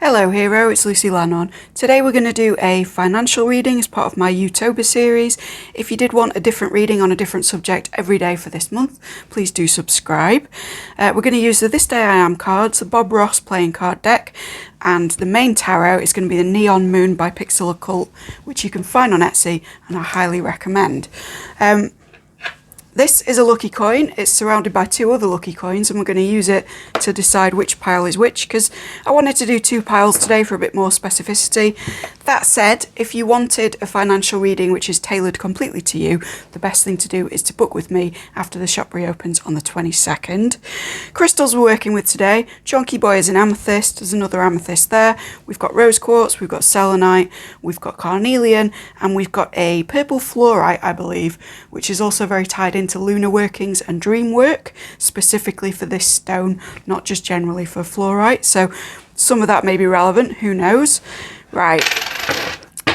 Hello Hero, it's Lucy Lannon. Today we're going to do a financial reading as part of my Utopia series. If you did want a different reading on a different subject every day for this month, please do subscribe. We're going to use the This Day I Am cards, the Bob Ross playing card deck, and the main tarot is going to be the Neon Moon by Pixel Occult, which you can find on Etsy and I highly recommend. This is a lucky coin. It's surrounded by two other lucky coins and we're going to use it to decide which pile is which because I wanted to do two piles today for a bit more specificity. That said, if you wanted a financial reading which is tailored completely to you, the best thing to do is to book with me after the shop reopens on the 22nd. Crystals we're working with today. Chonky Boy is an amethyst. There's another amethyst there. We've got rose quartz, we've got selenite, we've got carnelian, and we've got a purple fluorite, I believe, which is also very tied into lunar workings and dream work, specifically for this stone, not just generally for fluorite. So some of that may be relevant, who knows. Right,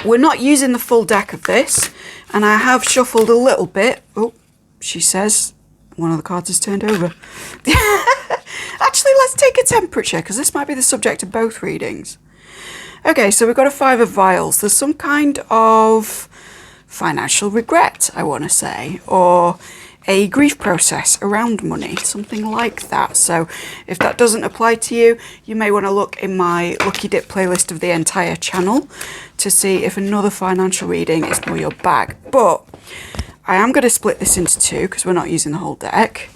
we're not using the full deck of this, and I have shuffled a little bit. Oh, she says one of the cards is turned over. Actually, let's take a temperature, because this might be the subject of both readings. Okay, so we've got a 5 of vials. There's some kind of financial regret, I want to say, or a grief process around money, something like that. So if that doesn't apply to you, you may want to look in my Lucky Dip playlist of the entire channel to see if another financial reading is more your bag. But I am going to split this into two because we're not using the whole deck,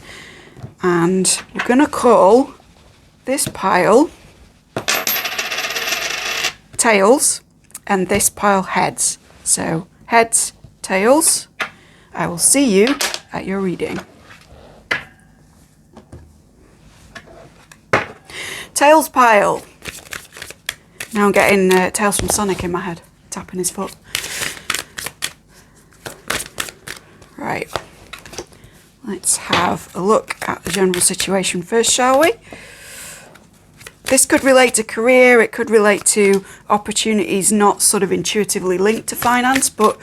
and we're going to call this pile tails and this pile heads. So heads, tails. I will see you at your reading. Tails pile. Now I'm getting Tails from Sonic in my head, tapping his foot. Right. Let's have a look at the general situation first, shall we? This could relate to career, it could relate to opportunities not sort of intuitively linked to finance, but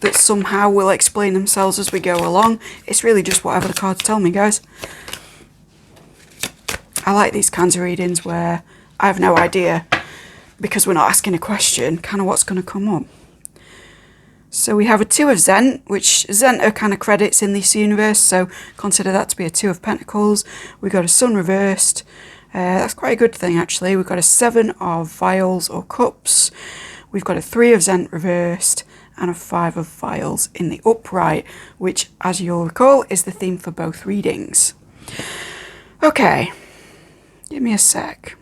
that somehow will explain themselves as we go along. It's really just whatever the cards tell me, guys. I like these kinds of readings where I have no idea, because we're not asking a question, kind of what's going to come up. So we have a 2 of Zent, which Zent are kind of credits in this universe, so consider that to be a 2 of Pentacles. We've got a Sun reversed. That's quite a good thing, actually. We've got a 7 of Vials or Cups. We've got a 3 of Zent reversed, and a 5 of Vials in the upright, which, as you'll recall, is the theme for both readings. Okay, give me a sec.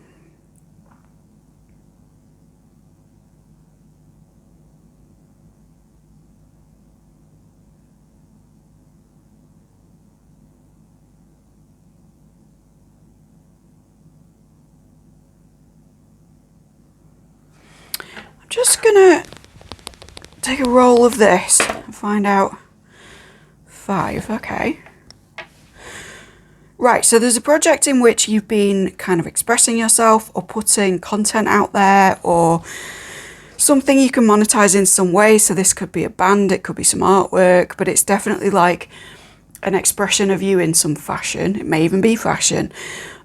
I'm just gonna take a roll of this and find out. 5, okay. Right, so there's a project in which you've been kind of expressing yourself or putting content out there or something you can monetize in some way. So this could be a band, it could be some artwork, but it's definitely like an expression of you in some fashion. It may even be fashion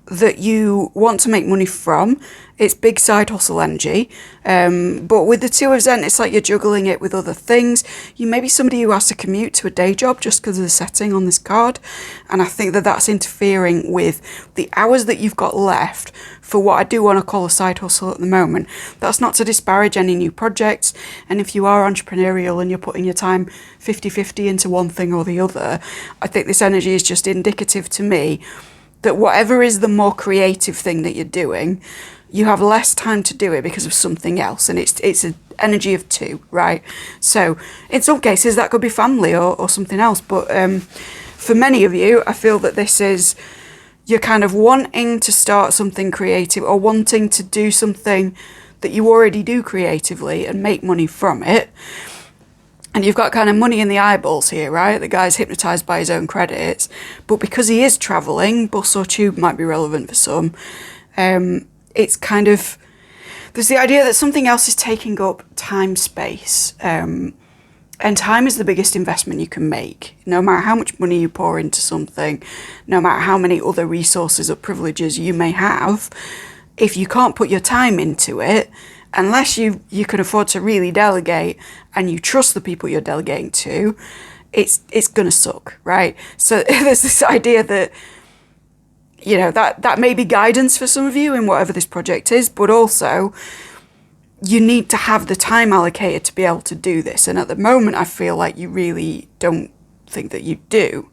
that you want to make money from. It's big side hustle energy, but with the 2 of Zent, it's like you're juggling it with other things. You may be somebody who has to commute to a day job just because of the setting on this card, and I think that that's interfering with the hours that you've got left for what I do want to call a side hustle at the moment. That's not to disparage any new projects, and if you are entrepreneurial and you're putting your time 50-50 into one thing or the other, I think this energy is just indicative to me that whatever is the more creative thing that you're doing, you have less time to do it because of something else, and it's an energy of 2, right? So in some cases that could be family or something else, but for many of you, I feel that this is, you're kind of wanting to start something creative or wanting to do something that you already do creatively and make money from it. And you've got kind of money in the eyeballs here, right? The guy's hypnotised by his own credits. But because he is travelling, bus or tube might be relevant for some, it's kind of, there's the idea that something else is taking up time, space. And time is the biggest investment you can make. No matter how much money you pour into something, no matter how many other resources or privileges you may have, if you can't put your time into it, unless you can afford to really delegate and you trust the people you're delegating to, it's going to suck, right? So there's this idea that, you know, that may be guidance for some of you in whatever this project is, but also you need to have the time allocated to be able to do this. And at the moment, I feel like you really don't think that you do.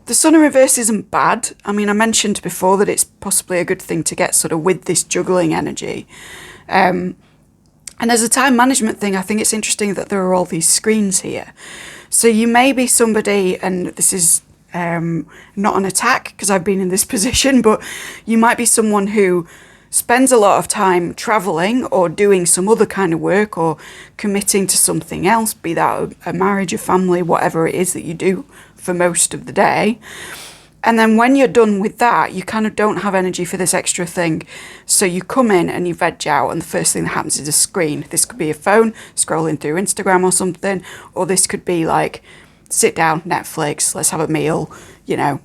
The sun in reverse isn't bad. I mean, I mentioned before that it's possibly a good thing to get sort of with this juggling energy. And as a time management thing, I think it's interesting that there are all these screens here. So you may be somebody, and this is not an attack because I've been in this position, but you might be someone who spends a lot of time traveling or doing some other kind of work or committing to something else, be that a marriage, a family, whatever it is that you do for most of the day. And then when you're done with that, you kind of don't have energy for this extra thing. So you come in and you veg out, and the first thing that happens is a screen. This could be a phone scrolling through Instagram or something, or this could be like, sit down, Netflix, let's have a meal, you know,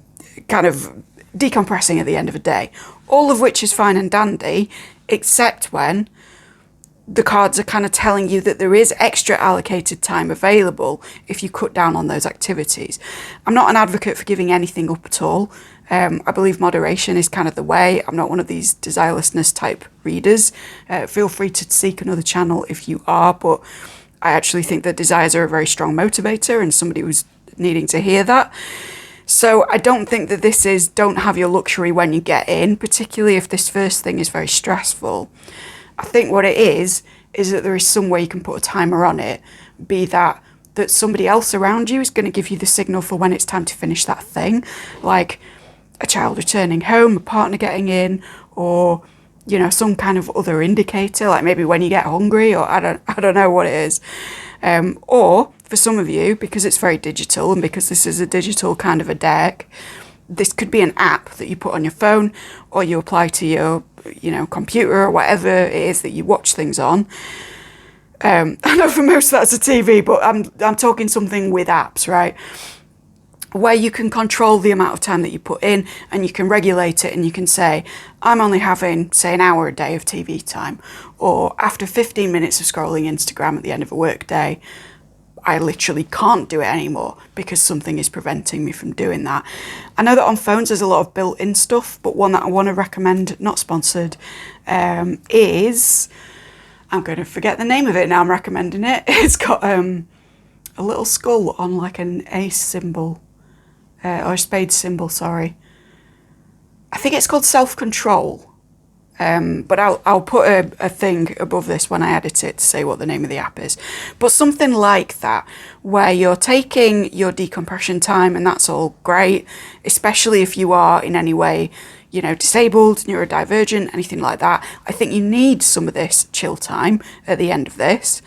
kind of decompressing at the end of a day. All of which is fine and dandy, except when the cards are kind of telling you that there is extra allocated time available if you cut down on those activities. I'm not an advocate for giving anything up at all. I believe moderation is kind of the way. I'm not one of these desirelessness type readers. Feel free to seek another channel if you are, but I actually think that desires are a very strong motivator, and somebody was needing to hear that. So I don't think that this is don't have your luxury when you get in, particularly if this first thing is very stressful. I think what it is that there is some way you can put a timer on it, be that somebody else around you is going to give you the signal for when it's time to finish that thing, like a child returning home, a partner getting in, or, you know, some kind of other indicator, like maybe when you get hungry, or I don't know what it is. Or for some of you, because it's very digital and because this is a digital kind of a deck, this could be an app that you put on your phone or you apply to your, you know, computer or whatever it is that you watch things on. I know for most that's a TV, but I'm talking something with apps, right? Where you can control the amount of time that you put in and you can regulate it, and you can say, I'm only having, say, an hour a day of TV time, or after 15 minutes of scrolling Instagram at the end of a work day, I literally can't do it anymore because something is preventing me from doing that. I know that on phones there's a lot of built-in stuff, but one that I want to recommend, not sponsored, is, I'm going to forget the name of it now I'm recommending it. It's got a little skull on like an ace symbol, or a spade symbol, sorry. I think it's called Self-Control. But I'll put a thing above this when I edit it to say what the name of the app is. But something like that, where you're taking your decompression time, and that's all great, especially if you are in any way, you know, disabled, neurodivergent, anything like that. I think you need some of this chill time at the end of this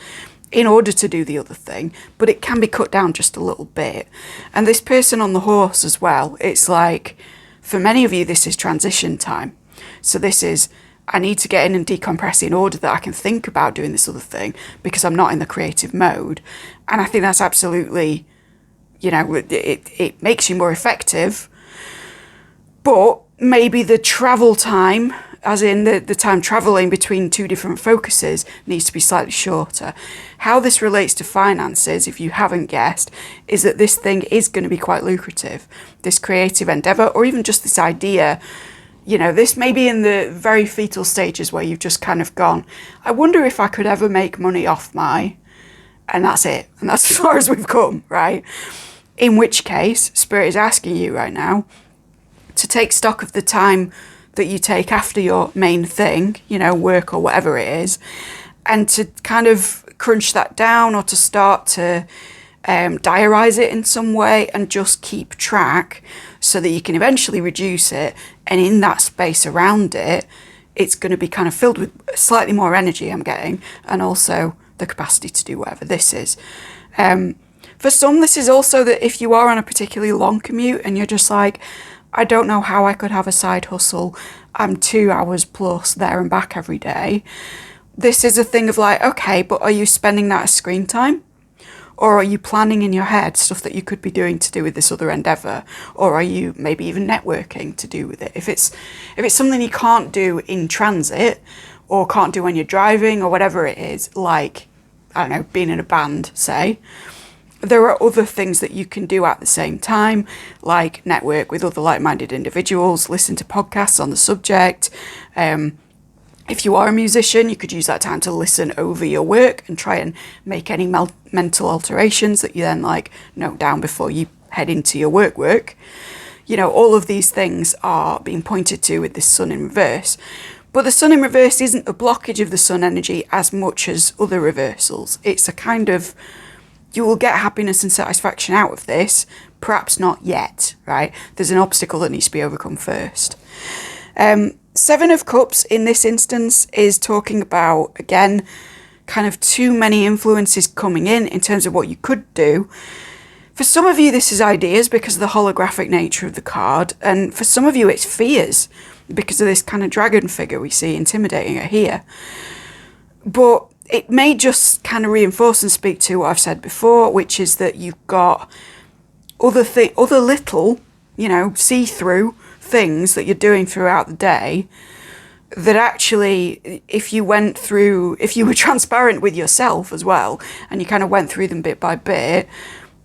in order to do the other thing, but it can be cut down just a little bit. And this person on the horse as well, it's like, for many of you, this is transition time. So this is, I need to get in and decompress in order that I can think about doing this other thing because I'm not in the creative mode. And I think that's absolutely, you know, it makes you more effective. But maybe the travel time, as in the time traveling between two different focuses, needs to be slightly shorter. How this relates to finances, if you haven't guessed, is that this thing is going to be quite lucrative. This creative endeavor, or even just this idea. You know, this may be in the very fetal stages where you've just kind of gone, I wonder if I could ever make money off and that's it. And that's as far as we've come, right? In which case, Spirit is asking you right now to take stock of the time that you take after your main thing, you know, work or whatever it is, and to kind of crunch that down, or to start to diarize it in some way and just keep track so that you can eventually reduce it. And in that space around it, it's going to be kind of filled with slightly more energy, I'm getting, and also the capacity to do whatever this is. For some, this is also that if you are on a particularly long commute and you're just like, I don't know how I could have a side hustle, I'm 2 hours plus there and back every day. This is a thing of like, okay, but are you spending that as screen time? Or are you planning in your head stuff that you could be doing to do with this other endeavour? Or are you maybe even networking to do with it? If it's something you can't do in transit or can't do when you're driving or whatever it is, like, I don't know, being in a band, say, there are other things that you can do at the same time, like network with other like-minded individuals, listen to podcasts on the subject. If you are a musician, you could use that time to listen over your work and try and make any mental alterations that you then like note down before you head into your work. You know, all of these things are being pointed to with this sun in reverse. But the sun in reverse isn't a blockage of the sun energy as much as other reversals. It's a kind of, you will get happiness and satisfaction out of this, perhaps not yet, right? There's an obstacle that needs to be overcome first. Seven of Cups in this instance is talking about, again, kind of too many influences coming in terms of what you could do. For some of you, this is ideas because of the holographic nature of the card. And for some of you, it's fears because of this kind of dragon figure we see intimidating her here. But it may just kind of reinforce and speak to what I've said before, which is that you've got other little, you know, see-through things that you're doing throughout the day that actually, if you were transparent with yourself as well, and you kind of went through them bit by bit,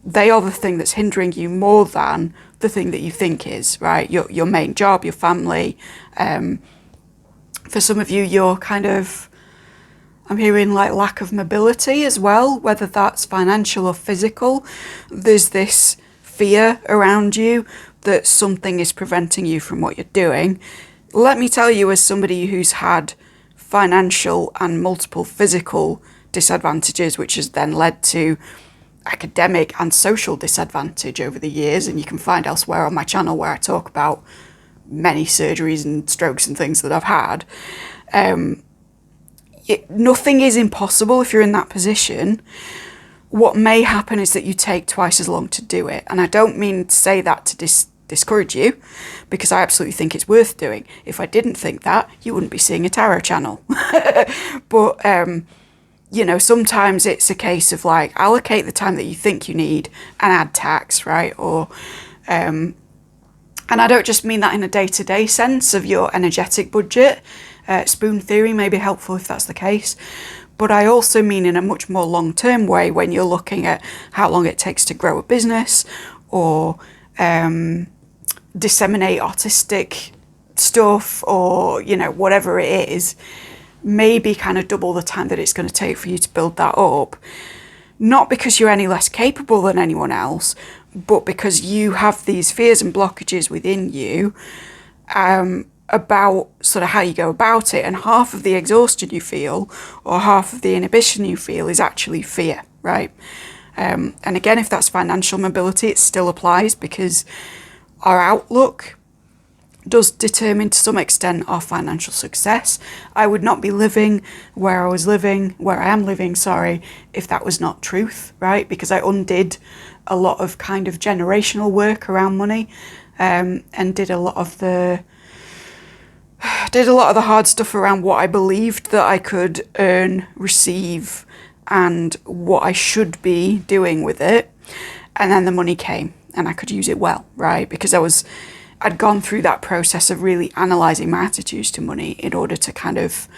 they are the thing that's hindering you more than the thing that you think is, right? Your main job, your family. For some of you, you're kind of, I'm hearing like lack of mobility as well, whether that's financial or physical. There's this fear around you that something is preventing you from what you're doing. Let me tell you, as somebody who's had financial and multiple physical disadvantages, which has then led to academic and social disadvantage over the years, and you can find elsewhere on my channel where I talk about many surgeries and strokes and things that I've had. Nothing is impossible if you're in that position. What may happen is that you take twice as long to do it. And I don't mean to say that to discourage you, because I absolutely think it's worth doing. If I didn't think that, you wouldn't be seeing a tarot channel. But, you know, sometimes it's a case of like, allocate the time that you think you need and add tax, right? Or, and I don't just mean that in a day-to-day sense of your energetic budget. Spoon theory may be helpful if that's the case. But I also mean in a much more long-term way when you're looking at how long it takes to grow a business or disseminate artistic stuff, or, you know, whatever it is, maybe kind of double the time that it's going to take for you to build that up. Not because you're any less capable than anyone else, but because you have these fears and blockages within you about sort of how you go about it. And half of the exhaustion you feel or half of the inhibition you feel is actually fear, right? And again, if that's financial mobility, it still applies because our outlook does determine to some extent our financial success. I would not be living where I am living, if that was not truth, right? Because I undid a lot of kind of generational work around money, and did a lot of the hard stuff around what I believed that I could earn, receive, and what I should be doing with it. And then the money came and I could use it well, right? Because I'd gone through that process of really analysing my attitudes to money in order to kind of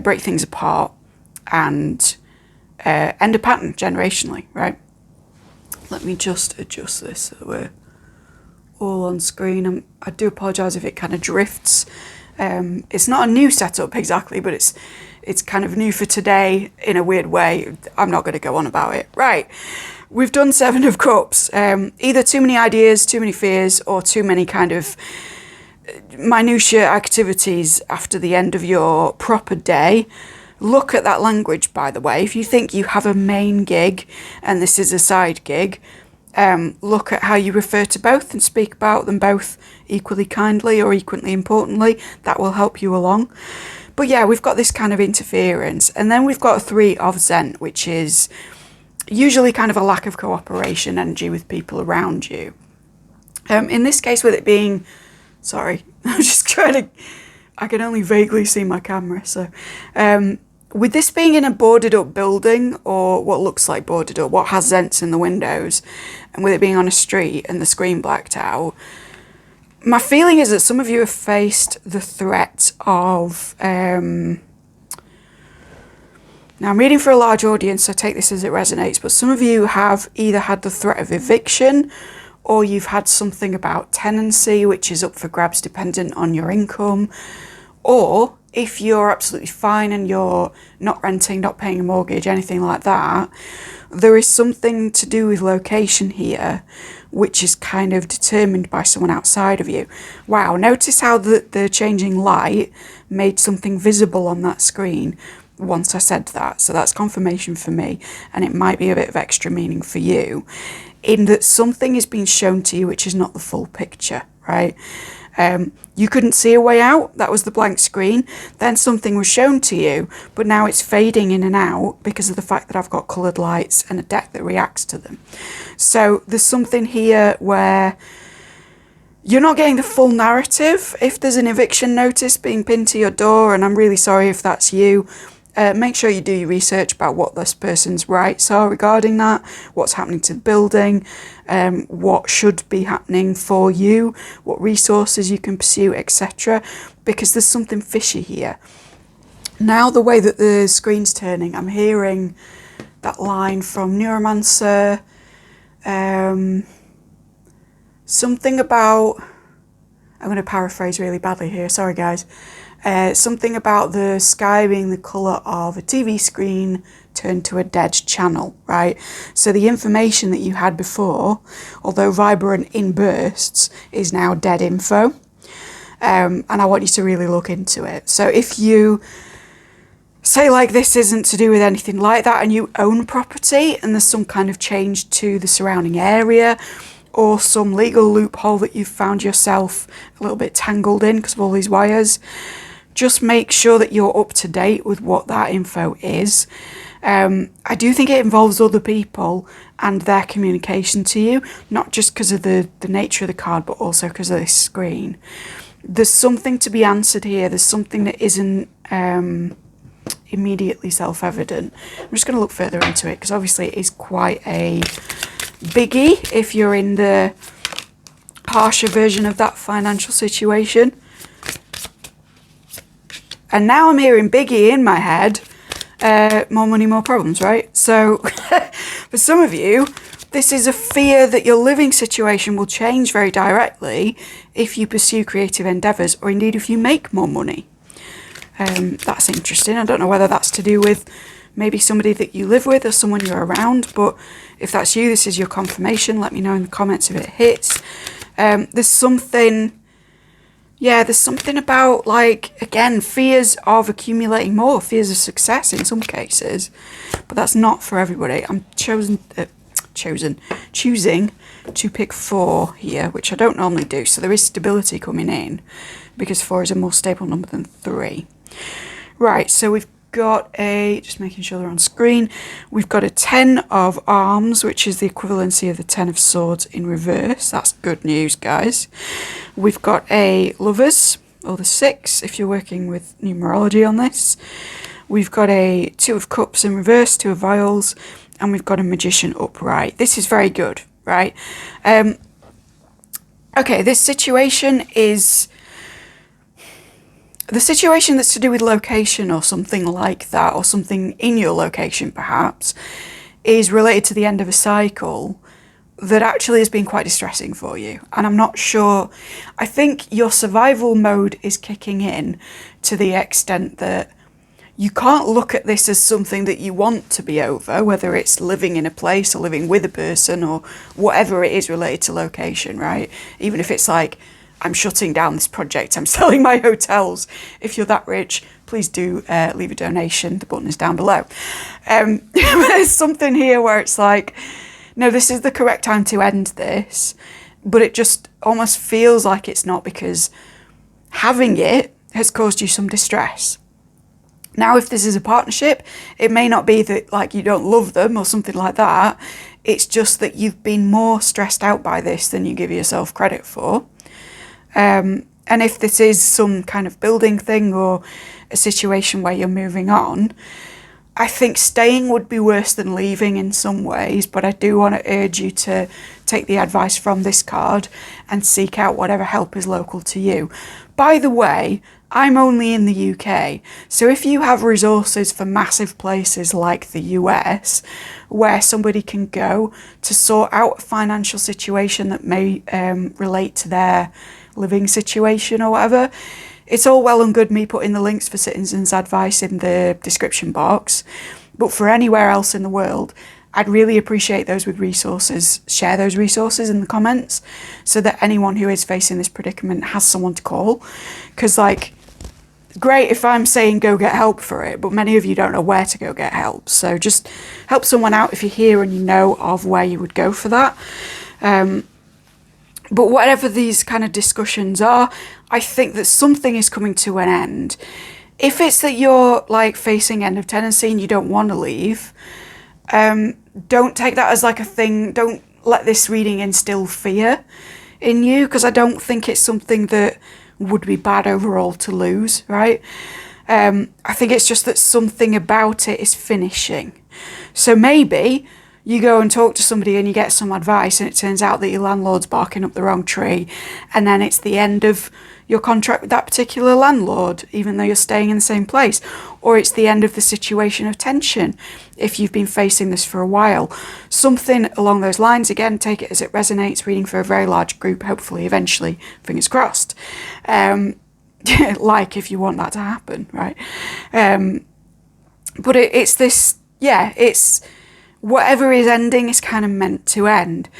break things apart and end a pattern generationally, right? Let me just adjust this so we're all on screen. I do apologise if it kind of drifts. It's not a new setup exactly, but it's kind of new for today in a weird way. I'm not going to go on about it. Right. We've done Seven of Cups. Either too many ideas, too many fears, or too many kind of minutiae activities after the end of your proper day. Look at that language, by the way. If you think you have a main gig and this is a side gig, look at how you refer to both and speak about them both equally kindly or equally importantly. That will help you along. But yeah, we've got this kind of interference. And then we've got a Three of Zen, which is usually kind of a lack of cooperation energy with people around you. In this case, with it being, I'm just trying to, I can only vaguely see my camera. So with this being in a boarded up building, or what looks like boarded up, what has vents in the windows, and with it being on a street and the screen blacked out, my feeling is that some of you have faced the threat of, now I'm reading for a large audience, so take this as it resonates, but some of you have either had the threat of eviction, or you've had something about tenancy, which is up for grabs dependent on your income, or if you're absolutely fine and you're not renting, not paying a mortgage, anything like that, there is something to do with location here, which is kind of determined by someone outside of you. Wow, notice how the changing light made something visible on that screen once I said that. So that's confirmation for me, and it might be a bit of extra meaning for you, in that something is being shown to you which is not the full picture, right? You couldn't see a way out, that was the blank screen. Then something was shown to you, but now it's fading in and out because of the fact that I've got coloured lights and a deck that reacts to them. So there's something here where you're not getting the full narrative. If there's an eviction notice being pinned to your door, and I'm really sorry if that's you, make sure you do your research about what this person's rights are regarding that, what's happening to the building, what should be happening for you, what resources you can pursue, etc. Because there's something fishy here. Now, the way that the screen's turning, I'm hearing that line from Neuromancer, something about, I'm going to paraphrase really badly here, sorry guys, something about the sky being the colour of a TV screen turned to a dead channel, right? So the information that you had before, although vibrant in bursts, is now dead info. And I want you to really look into it. So if you say like this isn't to do with anything like that, and you own property and there's some kind of change to the surrounding area, or some legal loophole that you've found yourself a little bit tangled in because of all these wires, just make sure that you're up to date with what that info is. I do think it involves other people and their communication to you, not just because of the nature of the card, but also because of this screen. There's something to be answered here. There's something that isn't immediately self-evident. I'm just going to look further into it because obviously it is quite a biggie if you're in the harsher version of that financial situation. And now I'm hearing biggie in my head, more money, more problems, right? So for some of you, this is a fear that your living situation will change very directly if you pursue creative endeavours, or indeed if you make more money. That's interesting. I don't know whether that's to do with maybe somebody that you live with or someone you're around, but if that's you, this is your confirmation. Let me know in the comments if it hits. There's something about, like, again, fears of accumulating more, fears of success in some cases, but that's not for everybody. I'm choosing to pick 4 here, which I don't normally do, so there is stability coming in because 4 is a more stable number than 3. Right, so we've got just making sure they're on screen, we've got a 10 of arms, which is the equivalency of the 10 of swords in reverse. That's good news, guys. We've got a lovers, or the 6 if you're working with numerology on this. We've got a 2 of cups in reverse, 2 of vials, and we've got a magician upright. This is very good, right? Okay, this situation is the situation that's to do with location or something like that, or something in your location perhaps, is related to the end of a cycle that actually has been quite distressing for you. And I'm not sure, I think your survival mode is kicking in to the extent that you can't look at this as something that you want to be over, whether it's living in a place or living with a person or whatever it is related to location, right? Even if it's like, I'm shutting down this project, I'm selling my hotels. If you're that rich, please do leave a donation. The button is down below. There's something here where it's like, no, this is the correct time to end this, but it just almost feels like it's not, because having it has caused you some distress. Now, if this is a partnership, it may not be that, like, you don't love them or something like that. It's just that you've been more stressed out by this than you give yourself credit for. And if this is some kind of building thing or a situation where you're moving on, I think staying would be worse than leaving in some ways, but I do want to urge you to take the advice from this card and seek out whatever help is local to you. By the way, I'm only in the UK, so if you have resources for massive places like the US, where somebody can go to sort out a financial situation that may relate to their living situation or whatever, it's all well and good me putting the links for Citizens Advice in the description box, but for anywhere else in the world, I'd really appreciate those with resources. Share those resources in the comments so that anyone who is facing this predicament has someone to call. Because, like, great if I'm saying go get help for it, but many of you don't know where to go get help. So just help someone out if you're here and you know of where you would go for that. But whatever these kind of discussions are, I think that something is coming to an end. If it's that you're like facing end of tenancy and you don't want to leave, don't take that as like a thing. Don't let this reading instill fear in you, because I don't think it's something that would be bad overall to lose, right? I think it's just that something about it is finishing. So maybe you go and talk to somebody and you get some advice and it turns out that your landlord's barking up the wrong tree, and then it's the end of your contract with that particular landlord, even though you're staying in the same place. Or it's the end of the situation of tension if you've been facing this for a while. Something along those lines. Again, take it as it resonates, reading for a very large group, hopefully, eventually, fingers crossed. Like if you want that to happen, right? But it's this, it's whatever is ending is kind of meant to end.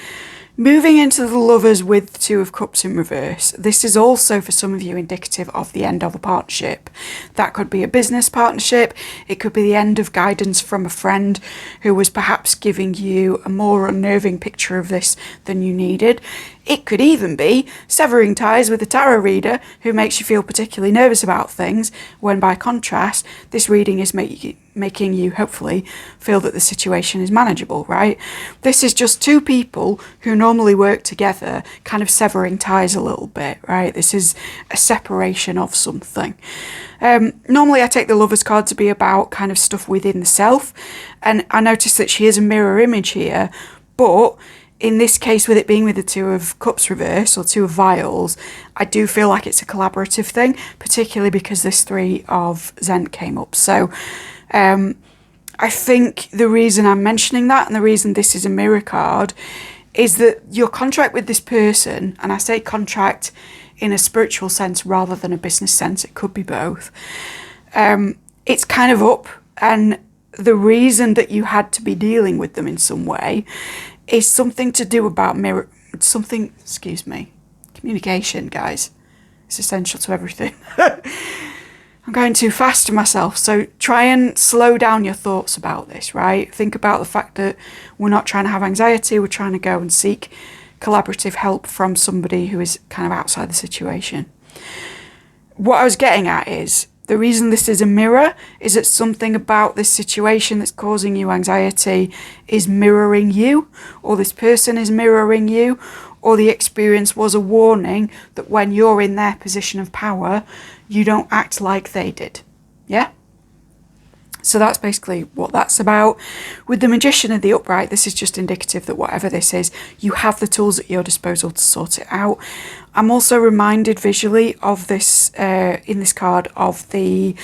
Moving into the Lovers with Two of Cups in reverse, this is also for some of you indicative of the end of a partnership. That could be a business partnership, it could be the end of guidance from a friend who was perhaps giving you a more unnerving picture of this than you needed. It could even be severing ties with a tarot reader who makes you feel particularly nervous about things, when by contrast, this reading is making you hopefully feel that the situation is manageable, right? This is just two people who normally work together kind of severing ties a little bit, right? This is a separation of something. Normally I take the Lovers card to be about kind of stuff within the self, and I notice that she is a mirror image here, but in this case, with it being with the Two of Cups reverse or Two of Vials, I do feel like it's a collaborative thing, particularly because this Three of Zent came up. So I think the reason I'm mentioning that and the reason this is a mirror card is that your contract with this person, and I say contract in a spiritual sense rather than a business sense, it could be both, it's kind of up, and the reason that you had to be dealing with them in some way is something to do about communication, guys. It's essential to everything. I'm going too fast to myself, so try and slow down your thoughts about this, right? Think about the fact that we're not trying to have anxiety, we're trying to go and seek collaborative help from somebody who is kind of outside the situation. What I was getting at is, the reason this is a mirror is that something about this situation that's causing you anxiety is mirroring you, or this person is mirroring you, or the experience was a warning that when you're in their position of power, you don't act like they did. Yeah? So that's basically what that's about. With the Magician of the Upright, this is just indicative that whatever this is, you have the tools at your disposal to sort it out. I'm also reminded visually of this, in this card, of the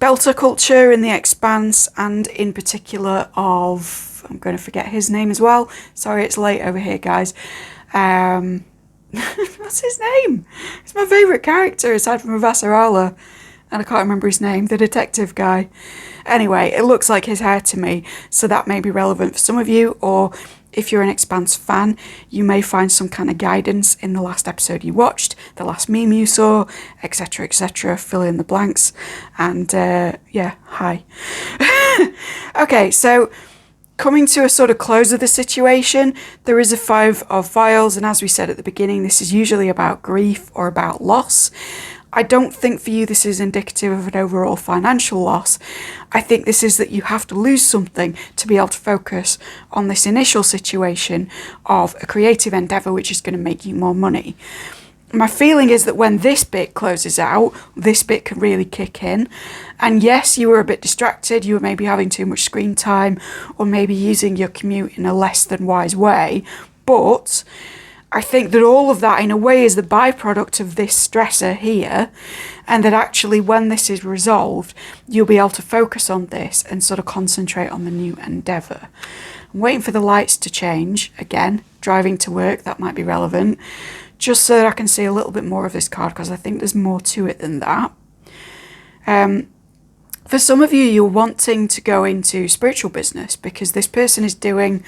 Belter culture in the Expanse, and in particular of, I'm going to forget his name as well. Sorry, it's late over here, guys. What's his name? It's my favourite character aside from Avasarala, and I can't remember his name, the detective guy. Anyway, it looks like his hair to me, so that may be relevant for some of you, or if you're an Expanse fan, you may find some kind of guidance in the last episode you watched, the last meme you saw, etc, etc, fill in the blanks, and yeah, hi. Okay, so coming to a sort of close of the situation, there is a Five of Vials, and as we said at the beginning, this is usually about grief or about loss. I don't think for you this is indicative of an overall financial loss. I think this is that you have to lose something to be able to focus on this initial situation of a creative endeavour which is going to make you more money. my feeling is that when this bit closes out, this bit can really kick in. And yes, you were a bit distracted, you were maybe having too much screen time, or maybe using your commute in a less than wise way, but I think that all of that in a way is the byproduct of this stressor here, and that actually when this is resolved, you'll be able to focus on this and sort of concentrate on the new endeavour. I'm waiting for the lights to change. Again, driving to work, that might be relevant, just so that I can see a little bit more of this card, because I think there's more to it than that. For some of you, you're wanting to go into spiritual business because this person is doing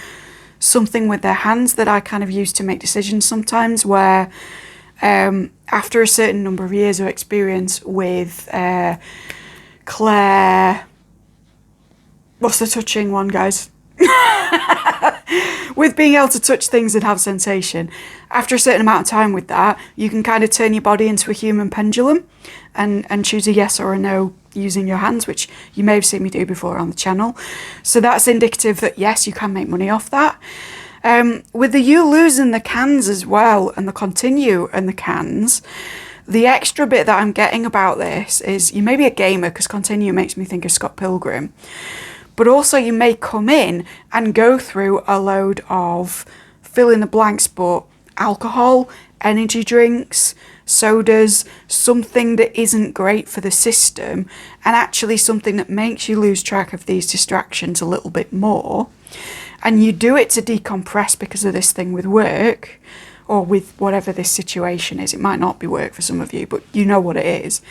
something with their hands that I kind of use to make decisions sometimes, where after a certain number of years of experience with Claire, what's the touching one, guys? With being able to touch things and have sensation, after a certain amount of time with that, you can kind of turn your body into a human pendulum and choose a yes or a no using your hands, which you may have seen me do before on the channel. So that's indicative that yes, you can make money off that. With the you losing the cans as well, and the continue and the cans, the extra bit that I'm getting about this is you may be a gamer, because continue makes me think of Scott Pilgrim, but also you may come in and go through a load of fill in the blanks, but alcohol, energy drinks, sodas, something that isn't great for the system, and actually something that makes you lose track of these distractions a little bit more. And you do it to decompress because of this thing with work, or with whatever this situation is. It might not be work for some of you, but you know what it is.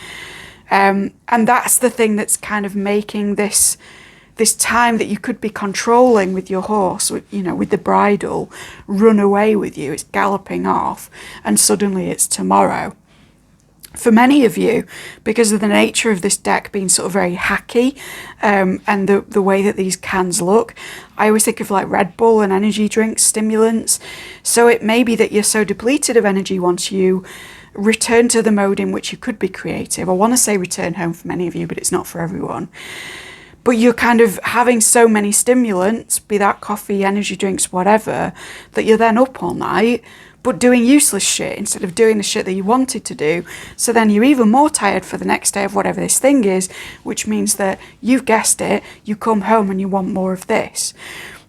And that's the thing that's kind of making this time that you could be controlling with your horse, you know, with the bridle, run away with you. It's galloping off, and suddenly it's tomorrow. For many of you, because of the nature of this deck being sort of very hacky, and the way that these cans look, I always think of like Red Bull and energy drinks, stimulants. So it may be that you're so depleted of energy once you return to the mode in which you could be creative. I want to say return home for many of you, but it's not for everyone. But you're kind of having so many stimulants, be that coffee, energy drinks, whatever, that you're then up all night, but doing useless shit instead of doing the shit that you wanted to do. So then you're even more tired for the next day of whatever this thing is, which means that you've guessed it, you come home and you want more of this.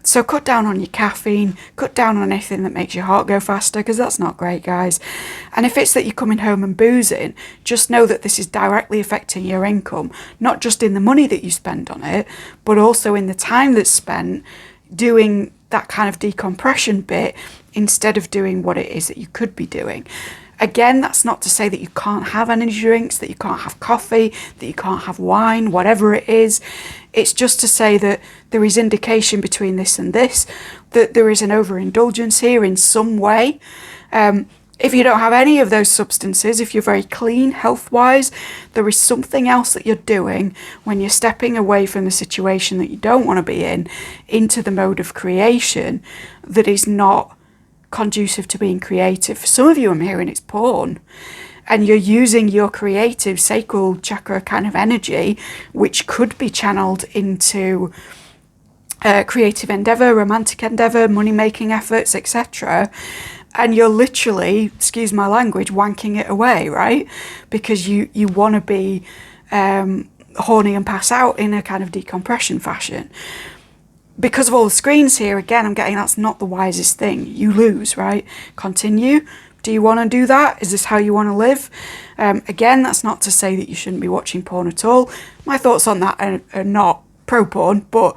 So cut down on your caffeine, cut down on anything that makes your heart go faster, because that's not great, guys. And if it's that you're coming home and boozing, just know that this is directly affecting your income, not just in the money that you spend on it, but also in the time that's spent doing that kind of decompression bit instead of doing what it is that you could be doing. Again, that's not to say that you can't have energy drinks, that you can't have coffee, that you can't have wine, whatever it is. It's just to say that there is indication between this and this, that there is an overindulgence here in some way. If you don't have any of those substances, if you're very clean health-wise, there is something else that you're doing when you're stepping away from the situation that you don't want to be in into the mode of creation that is not conducive to being creative. For some of you, I'm hearing it's porn, and you're using your creative sacral chakra kind of energy, which could be channeled into creative endeavor, romantic endeavor, money-making efforts, etc. And you're literally, excuse my language, wanking it away, right? Because you want to be horny and pass out in a kind of decompression fashion. Because of all the screens here, again, I'm getting that's not the wisest thing. You lose, right? Continue. Do you want to do that? Is this how you want to live? Again, that's not to say that you shouldn't be watching porn at all. My thoughts on that are not pro-porn, but,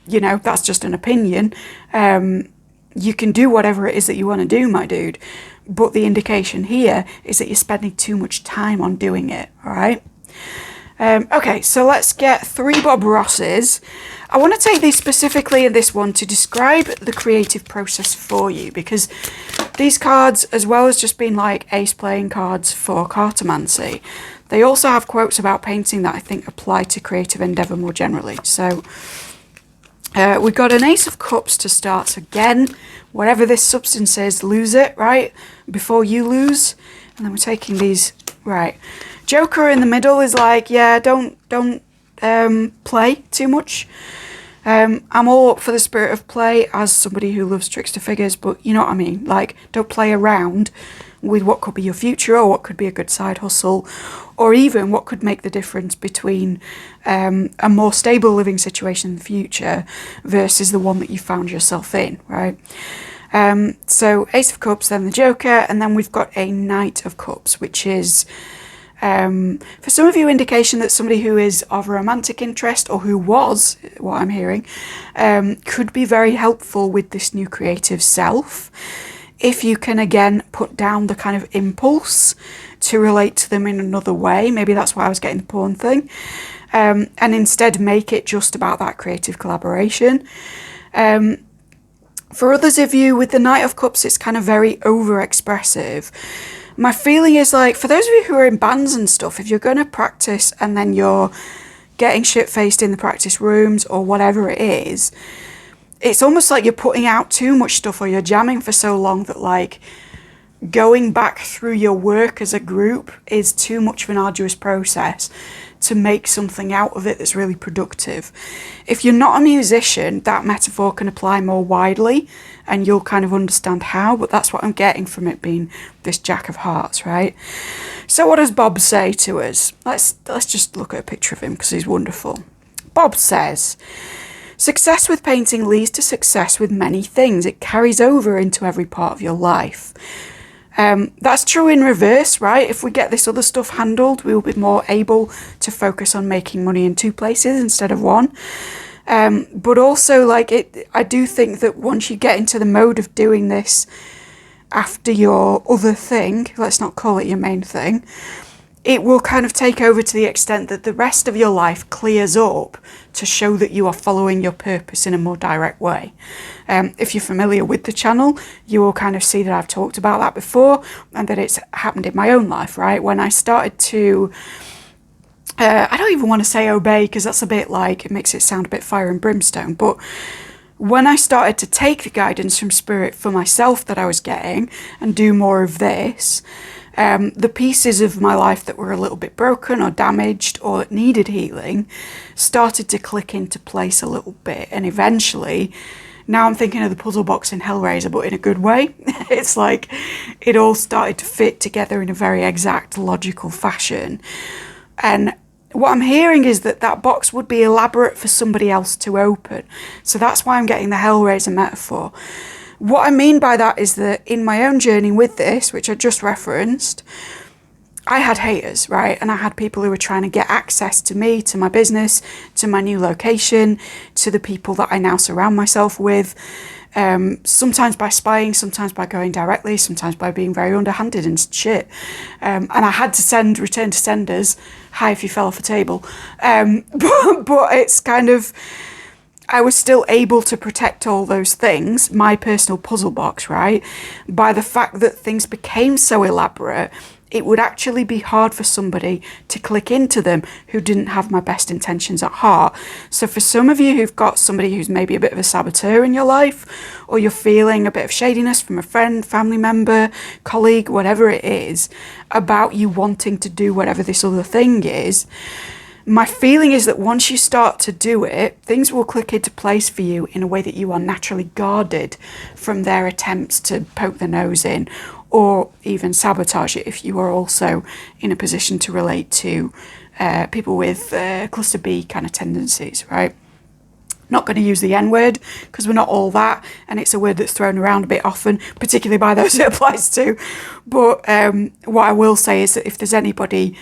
you know, that's just an opinion. You can do whatever it is that you want to do, my dude. But the indication here is that you're spending too much time on doing it, all right? Okay, so let's get 3 Bob Rosses. I want to take these specifically in this one to describe the creative process for you, because these cards, as well as just being like ace playing cards for cartomancy, they also have quotes about painting that I think apply to creative endeavour more generally. So we've got an Ace of Cups to start. Again, whatever this substance is, lose it, right? Before you lose. And then we're taking these, right. Joker in the middle is like, yeah, don't play too much. I'm all up for the spirit of play as somebody who loves trickster figures, but you know what I mean? Like, don't play around. with what could be your future or what could be a good side hustle, or even what could make the difference between a more stable living situation in the future versus the one that you found yourself in, right? So Ace of Cups, then the Joker, and then we've got a Knight of Cups, which is, for some of you, indication that somebody who is of a romantic interest, or who was, what I'm hearing, could be very helpful with this new creative self. If you can, again, put down the kind of impulse to relate to them in another way, maybe that's why I was getting the porn thing, and instead make it just about that creative collaboration. For others of you, with the Knight of Cups, it's kind of very over-expressive. My feeling is like, for those of you who are in bands and stuff, if you're going to practice and then you're getting shit-faced in the practice rooms or whatever it is, it's almost like you're putting out too much stuff, or you're jamming for so long that, like, going back through your work as a group is too much of an arduous process to make something out of it that's really productive. If you're not a musician, that metaphor can apply more widely and you'll kind of understand how, but that's what I'm getting from it being this Jack of Hearts, right? So what does Bob say to us? Let's just look at a picture of him because he's wonderful. Bob says, success with painting leads to success with many things. It carries over into every part of your life. That's true in reverse, right? If we get this other stuff handled, we will be more able to focus on making money in two places instead of one. But also, like, I do think that once you get into the mode of doing this after your other thing, let's not call it your main thing, it will kind of take over to the extent that the rest of your life clears up to show that you are following your purpose in a more direct way. If you're familiar with the channel, you will kind of see that I've talked about that before, and that it's happened in my own life, right? When I started to, I don't even want to say obey, because that's a bit like, it makes it sound a bit fire and brimstone, but when I started to take the guidance from Spirit for myself that I was getting and do more of this, the pieces of my life that were a little bit broken or damaged or that needed healing started to click into place a little bit. And eventually, now I'm thinking of the puzzle box in Hellraiser, but in a good way. It's like it all started to fit together in a very exact, logical fashion. And what I'm hearing is that that box would be elaborate for somebody else to open. So that's why I'm getting the Hellraiser metaphor. What I mean by that is that in my own journey with this, which I just referenced, I had haters, right? And I had people who were trying to get access to me, to my business, to my new location, to the people that I now surround myself with. Sometimes by spying, sometimes by going directly, sometimes by being very underhanded and shit. And I had to return to senders, hi if you fell off a table. But it's kind of, I was still able to protect all those things, my personal puzzle box, right? By the fact that things became so elaborate, it would actually be hard for somebody to click into them who didn't have my best intentions at heart. So for some of you who've got somebody who's maybe a bit of a saboteur in your life, or you're feeling a bit of shadiness from a friend, family member, colleague, whatever it is, about you wanting to do whatever this other thing is, my feeling is that once you start to do it, things will click into place for you in a way that you are naturally guarded from their attempts to poke the nose in or even sabotage it if you are also in a position to relate to people with cluster B kind of tendencies, right? Not going to use the N word because we're not all that, and it's a word that's thrown around a bit often, particularly by those it applies to. But what I will say is that if there's anybody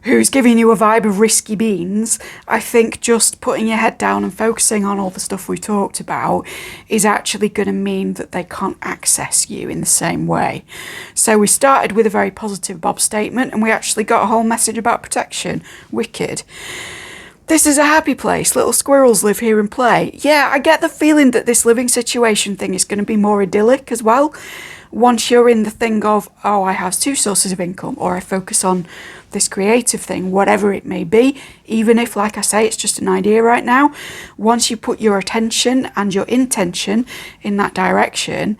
who's giving you a vibe of risky beans, I think just putting your head down and focusing on all the stuff we talked about is actually going to mean that they can't access you in the same way. So we started with a very positive Bob statement, and we actually got a whole message about protection. Wicked. This is a happy place. Little squirrels live here and play. Yeah, I get the feeling that this living situation thing is going to be more idyllic as well. Once you're in the thing of, oh, I have two sources of income, or I focus on this creative thing, whatever it may be, even if, like I say, it's just an idea right now, once you put your attention and your intention in that direction,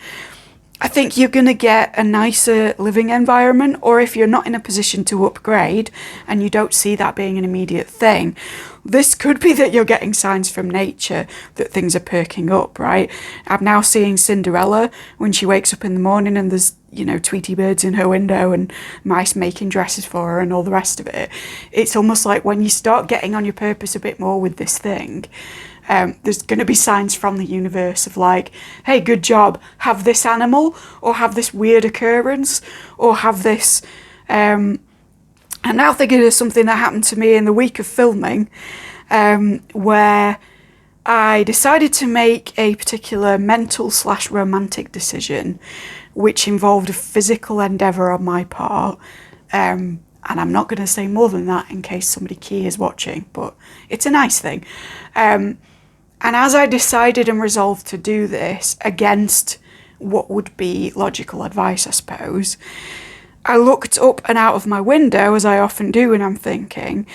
I think you're going to get a nicer living environment. Or if you're not in a position to upgrade and you don't see that being an immediate thing, This could be that you're getting signs from nature that things are perking up, right? I'm now seeing Cinderella when she wakes up in the morning and there's, you know, Tweety birds in her window and mice making dresses for her and all the rest of it. It's almost like when you start getting on your purpose a bit more with this thing, there's going to be signs from the universe of like, hey, good job, have this animal, or have this weird occurrence, or have this... And now thinking of something that happened to me in the week of filming, where I decided to make a particular mental/romantic decision, which involved a physical endeavour on my part. And I'm not going to say more than that in case somebody key is watching, but it's a nice thing. And as I decided and resolved to do this against what would be logical advice, I suppose, I looked up and out of my window, as I often do when I'm thinking,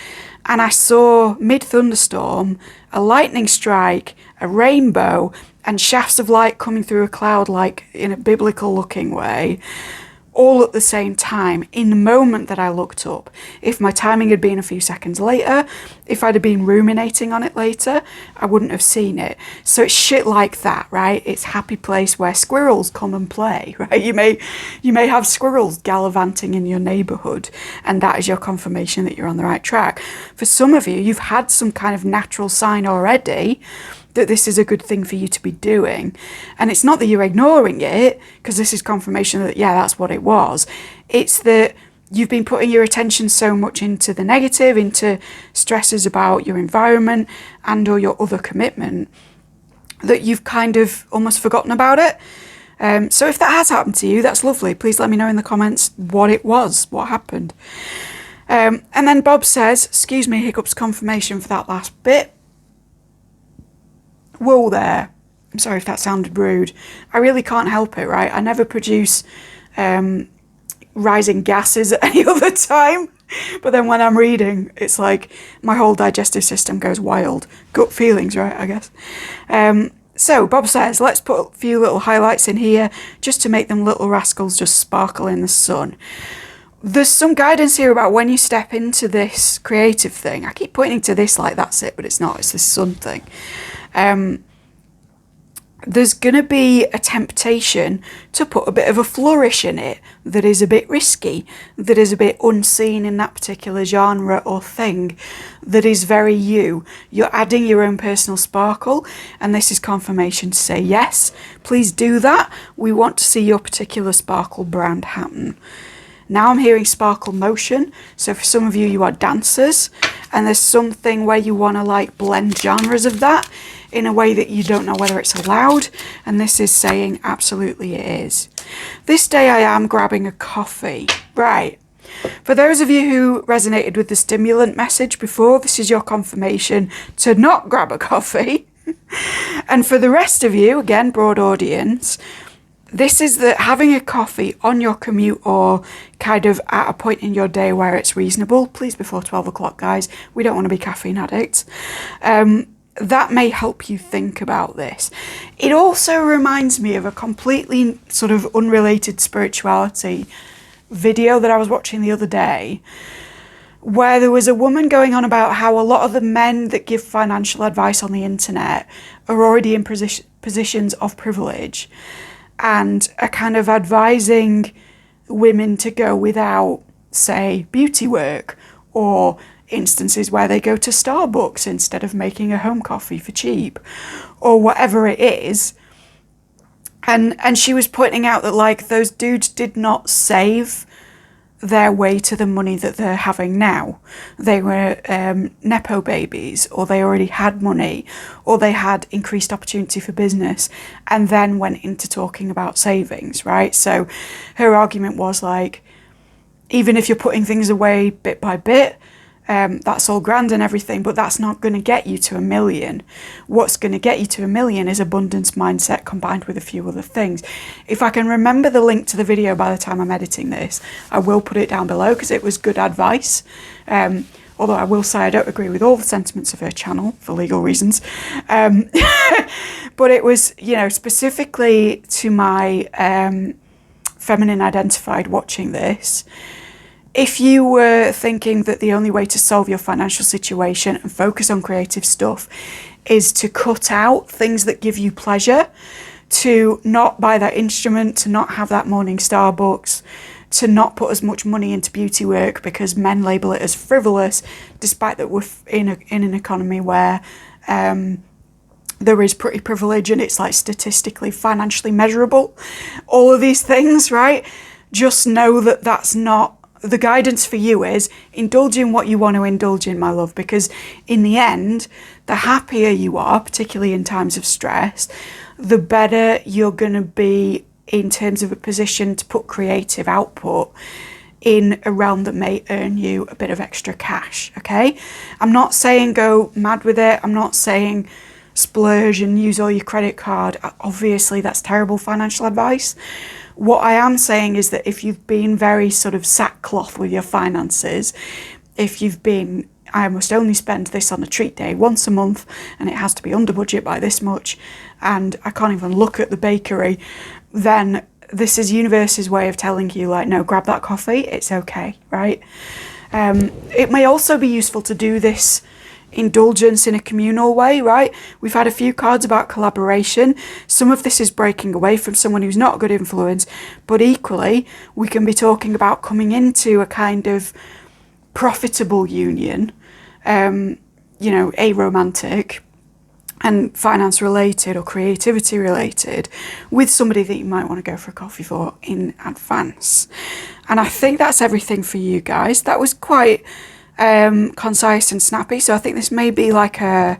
and I saw mid-thunderstorm, a lightning strike, a rainbow, and shafts of light coming through a cloud like in a biblical-looking way, all at the same time, in the moment that I looked up. If my timing had been a few seconds later, if I'd have been ruminating on it later, I wouldn't have seen it. So it's shit like that, right? It's happy place where squirrels come and play, right? You may have squirrels gallivanting in your neighbourhood, and that is your confirmation that you're on the right track. For some of you, you've had some kind of natural sign already that this is a good thing for you to be doing. And it's not that you're ignoring it, because this is confirmation that, yeah, that's what it was. It's that you've been putting your attention so much into the negative, into stresses about your environment and or your other commitment, that you've kind of almost forgotten about it. So if that has happened to you, that's lovely. Please let me know in the comments what it was, what happened. And then Bob says, excuse me, hiccups, confirmation for that last bit. Whoa there. I'm sorry if that sounded rude. I really can't help it, right? I never produce rising gases at any other time. But then when I'm reading, it's like my whole digestive system goes wild. Gut feelings, right, I guess. So Bob says, let's put a few little highlights in here just to make them little rascals just sparkle in the sun. There's some guidance here about when you step into this creative thing. I keep pointing to this like that's it, but it's not. It's this sun thing. There's going to be a temptation to put a bit of a flourish in it that is a bit risky, that is a bit unseen in that particular genre or thing, that is very you. You're adding your own personal sparkle, and this is confirmation to say, yes, please do that. We want to see your particular sparkle brand happen. Now I'm hearing sparkle motion. So for some of you, you are dancers, and there's something where you want to like blend genres of that in a way that you don't know whether it's allowed. And this is saying absolutely it is. This day I am grabbing a coffee. Right. For those of you who resonated with the stimulant message before, this is your confirmation to not grab a coffee. And for the rest of you, again, broad audience, this is that having a coffee on your commute or kind of at a point in your day where it's reasonable, please before 12 o'clock, guys, we don't want to be caffeine addicts, that may help you think about this. It also reminds me of a completely sort of unrelated spirituality video that I was watching the other day, where there was a woman going on about how a lot of the men that give financial advice on the internet are already in positions of privilege, and are kind of advising women to go without, say, beauty work, or instances where they go to Starbucks instead of making a home coffee for cheap, or whatever it is. And she was pointing out that, like, those dudes did not save their way to the money that they're having now. They were Nepo babies, or they already had money, or they had increased opportunity for business, and then went into talking about savings, right? So her argument was like, even if you're putting things away bit by bit, that's all grand and everything, but that's not going to get you to $1 million. What's going to get you to $1 million is abundance mindset combined with a few other things. If I can remember the link to the video by the time I'm editing this, I will put it down below because it was good advice. Although I will say I don't agree with all the sentiments of her channel for legal reasons. But it was, you know, specifically to my feminine identified watching this. If you were thinking that the only way to solve your financial situation and focus on creative stuff is to cut out things that give you pleasure, to not buy that instrument, to not have that morning Starbucks, to not put as much money into beauty work because men label it as frivolous, despite that we're in an economy where there is pretty privilege and it's like statistically, financially measurable. All of these things, right? Just know that that's not the guidance for you. Is indulge in what you want to indulge in, my love, because in the end, the happier you are, particularly in times of stress, the better you're going to be in terms of a position to put creative output in a realm that may earn you a bit of extra cash, okay? I'm not saying go mad with it. I'm not saying splurge and use all your credit card. Obviously, that's terrible financial advice. What I am saying is that if you've been very sort of sackcloth with your finances, if you've been, I must only spend this on a treat day once a month and it has to be under budget by this much and I can't even look at the bakery, then this is universe's way of telling you, like, no, grab that coffee, it's okay, right? It may also be useful to do this indulgence in a communal way, right? We've had a few cards about collaboration. Some of this is breaking away from someone who's not a good influence, but equally we can be talking about coming into a kind of profitable union, aromantic and finance related or creativity related, with somebody that you might want to go for a coffee for in advance. And I think that's everything for you guys. That was quite concise and snappy, so I think this may be like a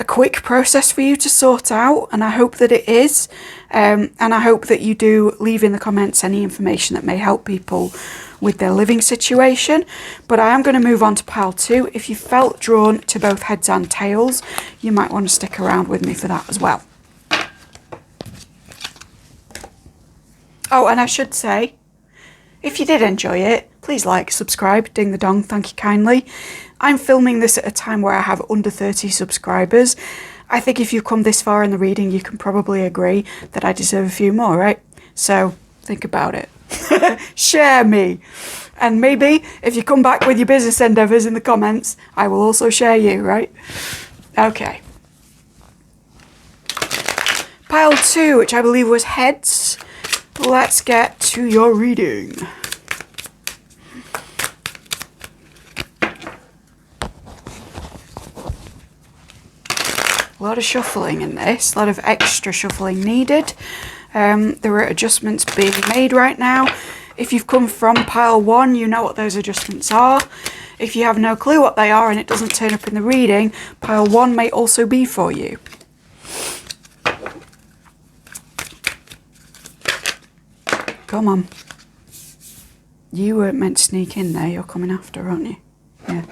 quick process for you to sort out, and I hope that it is, and I hope that you do leave in the comments any information that may help people with their living situation. But I am going to move on to pile 2. If you felt drawn to both heads and tails, you might want to stick around with me for that as well. Oh, and I should say, if you did enjoy it, please like, subscribe, ding the dong, thank you kindly. I'm filming this at a time where I have under 30 subscribers. I think if you've come this far in the reading, you can probably agree that I deserve a few more, right? So think about it. Share me. And maybe if you come back with your business endeavours in the comments, I will also share you, right? Okay. Pile 2, which I believe was heads. Let's get to your reading. A lot of shuffling in this, a lot of extra shuffling needed. There are adjustments being made right now. If you've come from pile 1, you know what those adjustments are. If you have no clue what they are and it doesn't turn up in the reading, pile 1 may also be for you. Come on. You weren't meant to sneak in there, you're coming after, aren't you? Yeah.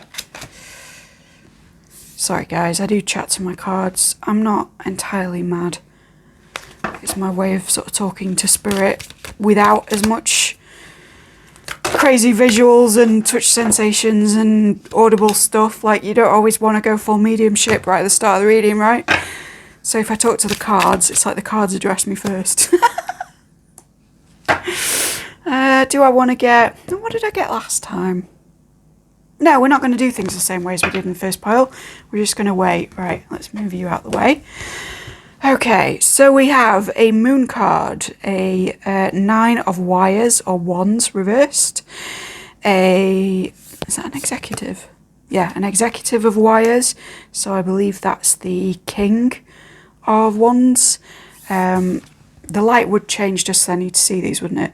Sorry guys, I do chat to my cards. I'm not entirely mad. It's my way of sort of talking to spirit without as much crazy visuals and touch sensations and audible stuff. Like, you don't always want to go full mediumship right at the start of the reading, right? So if I talk to the cards, it's like the cards address me first. Do I want to get... What did I get last time? No, we're not going to do things the same way as we did in the first pile. We're just going to wait. Right, let's move you out the way. Okay, so we have a moon card, a 9 of wires or wands reversed, is that an executive? Yeah, an executive of wires. So I believe that's the king of wands. The light would change just then, you'd see these, wouldn't it?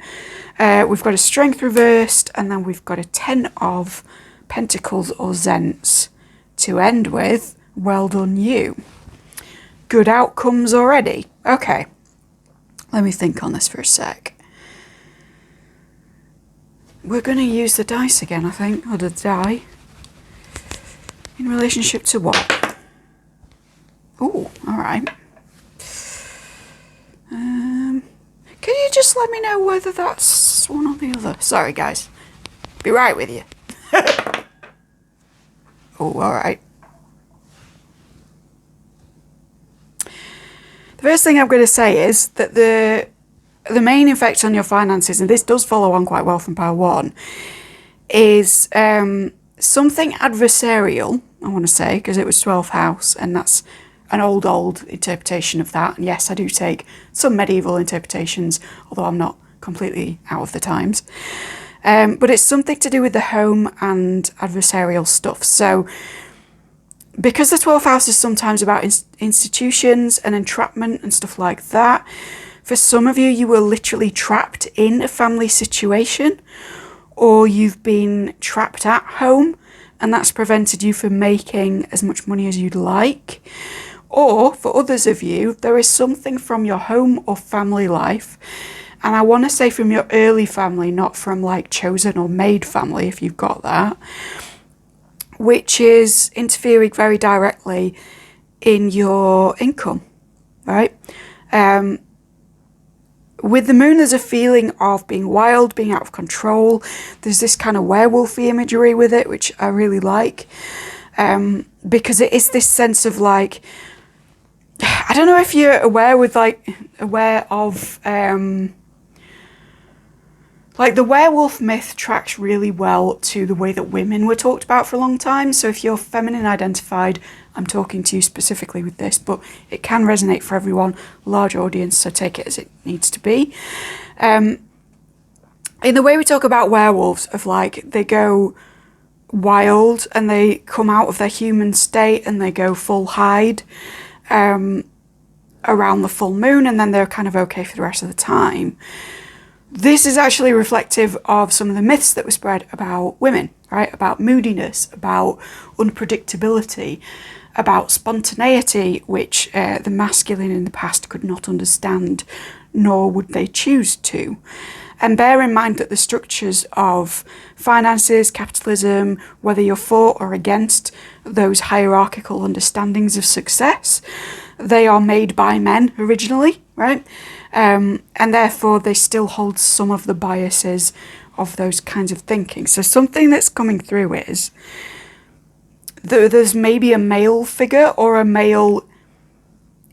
We've got a strength reversed, and then we've got a 10 of pentacles or zents to end with. Well done, you. Good outcomes already. Okay, let me think on this for a sec. We're going to use the dice again, I think, or the die. In relationship to what? Oh, all right. Can you just let me know whether that's one or the other? Sorry, guys. Be right with you. Oh, all right. The first thing I'm going to say is that the main effect on your finances, and this does follow on quite well from pile 1, is something adversarial, I want to say, because it was 12th house, and that's an old interpretation of that. And yes, I do take some medieval interpretations, although I'm not completely out of the times. But it's something to do with the home and adversarial stuff. So because the 12th house is sometimes about institutions and entrapment and stuff like that, for some of you, you were literally trapped in a family situation, or you've been trapped at home, and that's prevented you from making as much money as you'd like. Or for others of you, there is something from your home or family life, and I want to say from your early family, not from like chosen or made family, if you've got that, which is interfering very directly in your income, right? With the moon, there's a feeling of being wild, being out of control. There's this kind of werewolfy imagery with it, which I really like, because it is this sense of like, I don't know if you're aware of like the werewolf myth tracks really well to the way that women were talked about for a long time. So if you're feminine identified, I'm talking to you specifically with this, but it can resonate for everyone, large audience, so take it as it needs to be. In the way we talk about werewolves, of like they go wild and they come out of their human state and they go full hide around the full moon, and then they're kind of okay for the rest of the time. This is actually reflective of some of the myths that were spread about women, right? About moodiness, about unpredictability, about spontaneity, which the masculine in the past could not understand, nor would they choose to. And bear in mind that the structures of finances, capitalism, whether you're for or against those hierarchical understandings of success, they are made by men originally, right? And therefore they still hold some of the biases of those kinds of thinking. So something that's coming through is there's maybe a male figure or a male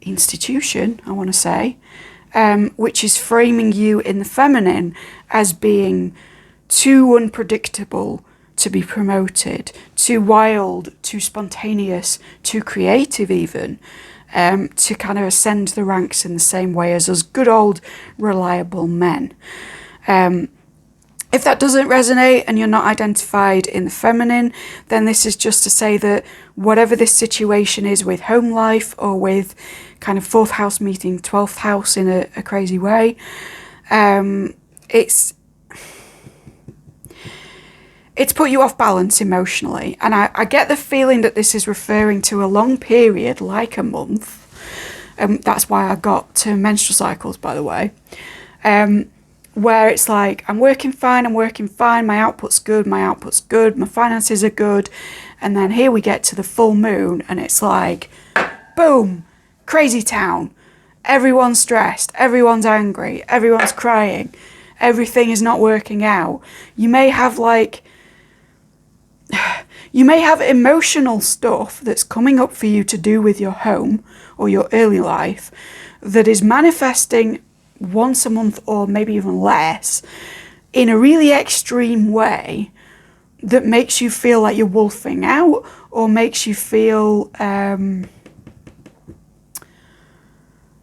institution, I want to say, which is framing you in the feminine as being too unpredictable to be promoted, too wild, too spontaneous, too creative even, to kind of ascend the ranks in the same way as us good old reliable men. If that doesn't resonate and you're not identified in the feminine, then this is just to say that whatever this situation is with home life or with kind of 4th house meeting 12th house in a crazy way, it's put you off balance emotionally. And I get the feeling that this is referring to a long period, like a month. That's why I got to menstrual cycles, by the way. Where it's like, I'm working fine, my output's good, my finances are good. And then here we get to the full moon and it's like, boom, crazy town. Everyone's stressed, everyone's angry, everyone's crying. Everything is not working out. You may have emotional stuff that's coming up for you to do with your home or your early life that is manifesting once a month or maybe even less in a really extreme way that makes you feel like you're wolfing out or makes you feel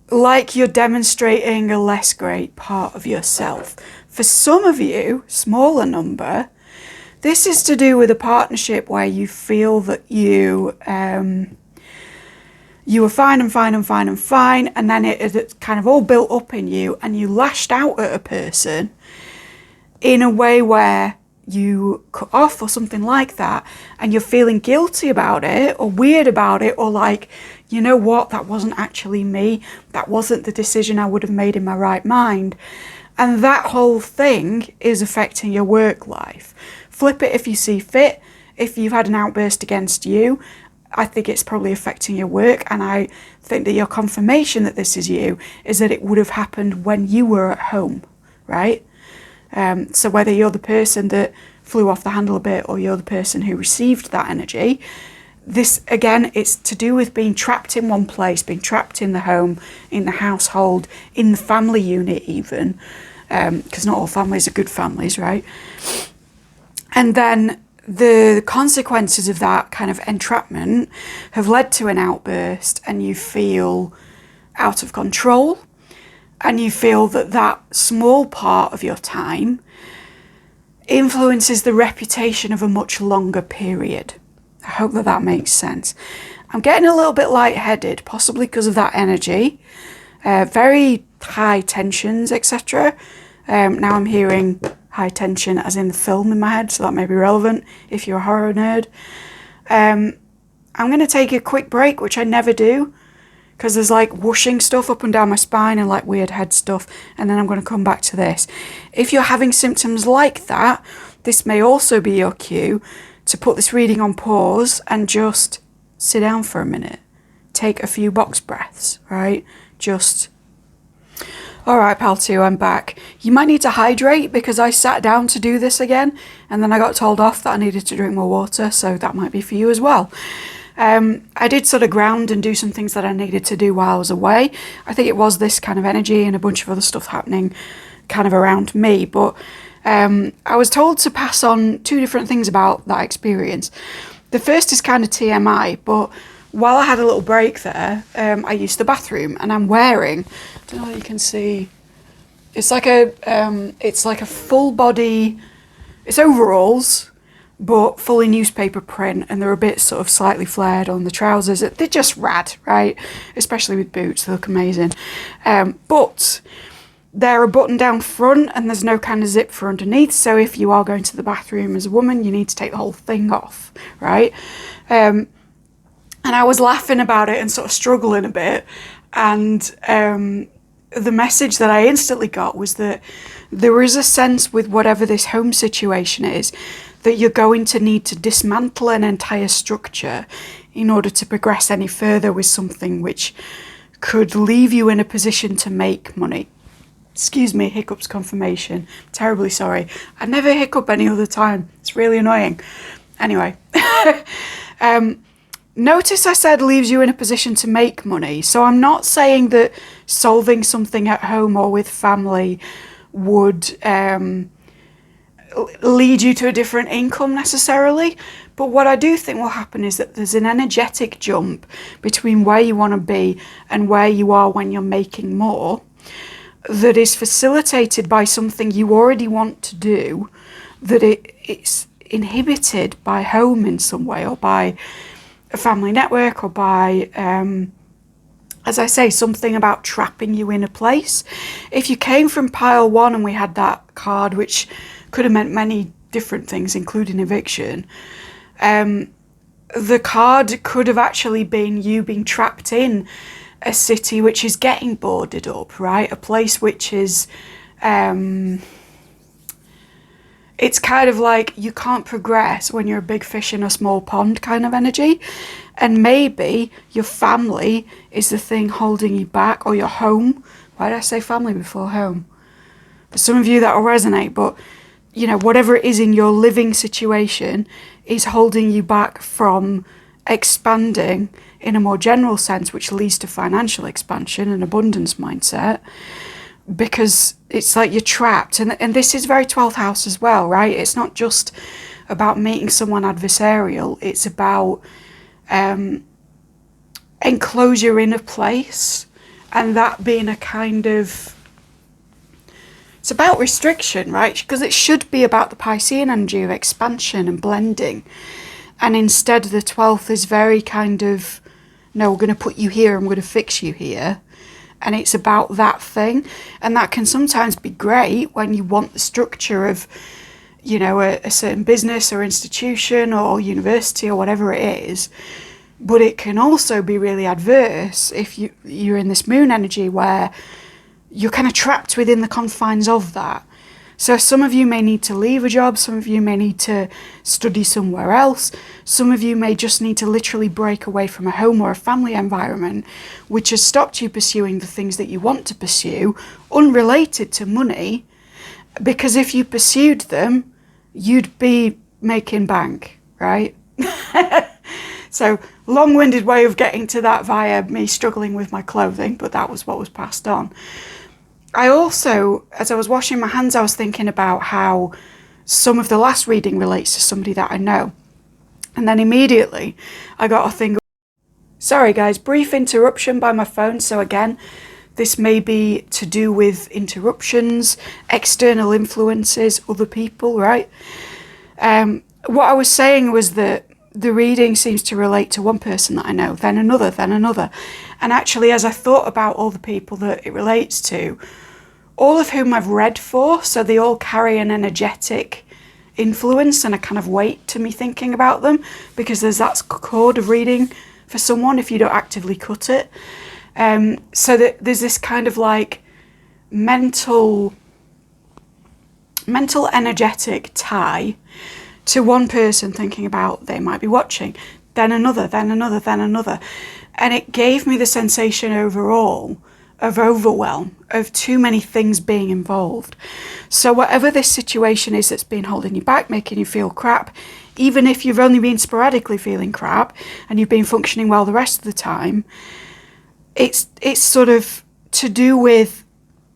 like you're demonstrating a less great part of yourself. For some of you, smaller number, this is to do with a partnership where you feel that you were fine, and then it's kind of all built up in you, and you lashed out at a person in a way where you cut off or something like that, and you're feeling guilty about it or weird about it, or like, you know what, that wasn't actually me, that wasn't the decision I would have made in my right mind. And that whole thing is affecting your work life. Flip it if you see fit. If you've had an outburst against you, I think it's probably affecting your work, and I think that your confirmation that this is you is that it would have happened when you were at home, right? So whether you're the person that flew off the handle a bit or you're the person who received that energy, this, again, it's to do with being trapped in one place, being trapped in the home, in the household, in the family unit even, because not all families are good families, right? And then the consequences of that kind of entrapment have led to an outburst, and you feel out of control, and you feel that that small part of your time influences the reputation of a much longer period. I hope that that makes sense. I'm getting a little bit lightheaded, possibly because of that energy. Very high tensions, etc. Now I'm hearing high tension as in the film in my head, so that may be relevant if you're a horror nerd. I'm going to take a quick break, which I never do, because there's like whooshing stuff up and down my spine and like weird head stuff, and then I'm going to come back to this. If you're having symptoms like that, this may also be your cue to put this reading on pause and just sit down for a minute. Take a few box breaths, right? Just... All right, pal two, I'm back. You might need to hydrate because I sat down to do this again, and then I got told off that I needed to drink more water, so that might be for you as well. I did sort of ground and do some things that I needed to do while I was away. I think it was this kind of energy and a bunch of other stuff happening kind of around me, but I was told to pass on two different things about that experience. The first is kind of TMI, but while I had a little break there, I used the bathroom, and I'm wearing, I don't know if you can see, it's like a full body, it's overalls, but fully newspaper print, and they're a bit sort of slightly flared on the trousers. They're just rad, right? Especially with boots, they look amazing. But they're a button down front, and there's no kind of zip for underneath, so if you are going to the bathroom as a woman, you need to take the whole thing off, right? And I was laughing about it and sort of struggling a bit, and the message that I instantly got was that there is a sense with whatever this home situation is that you're going to need to dismantle an entire structure in order to progress any further with something which could leave you in a position to make money. Excuse me, hiccups confirmation. Terribly sorry. I never hiccup any other time. It's really annoying. Anyway. Notice I said leaves you in a position to make money. So I'm not saying that solving something at home or with family would lead you to a different income necessarily. But what I do think will happen is that there's an energetic jump between where you want to be and where you are when you're making more that is facilitated by something you already want to do, that it's inhibited by home in some way, or by a family network, or by, as I say, something about trapping you in a place. If you came from pile one and we had that card, which could have meant many different things, including eviction, the card could have actually been you being trapped in a city which is getting boarded up, right? A place which is... it's kind of like you can't progress when you're a big fish in a small pond kind of energy. And maybe your family is the thing holding you back, or your home. Why did I say family before home? For some of you that will resonate, but you know, whatever it is in your living situation is holding you back from expanding in a more general sense, which leads to financial expansion and abundance mindset. Because it's like you're trapped, and this is very 12th house as well, right? It's not just about meeting someone adversarial, it's about enclosure in a place, and that being a kind of, it's about restriction, right? Because it should be about the Piscean energy of expansion and blending, and instead the 12th is very kind of, no, we're going to put you here and we're going to fix you here. And it's about that thing. And that can sometimes be great when you want the structure of, you know, a certain business or institution or university or whatever it is. But it can also be really adverse if you're in this moon energy where you're kind of trapped within the confines of that. So some of you may need to leave a job, some of you may need to study somewhere else, some of you may just need to literally break away from a home or a family environment which has stopped you pursuing the things that you want to pursue, unrelated to money, because if you pursued them, you'd be making bank, right? So long-winded way of getting to that via me struggling with my clothing, but that was what was passed on. I also, as I was washing my hands, I was thinking about how some of the last reading relates to somebody that I know. And then immediately I got a thing. Sorry guys, brief interruption by my phone. So again, this may be to do with interruptions, external influences, other people, right? What I was saying was that the reading seems to relate to one person that I know, then another, then another. And actually, as I thought about all the people that it relates to, all of whom I've read for, so they all carry an energetic influence and a kind of weight to me thinking about them, because there's that chord of reading for someone if you don't actively cut it. So that there's this kind of like mental energetic tie to one person thinking about they might be watching, then another, then another, then another. And it gave me the sensation overall of overwhelm, of too many things being involved. So whatever this situation is that's been holding you back, making you feel crap, even if you've only been sporadically feeling crap and you've been functioning well the rest of the time, it's sort of to do with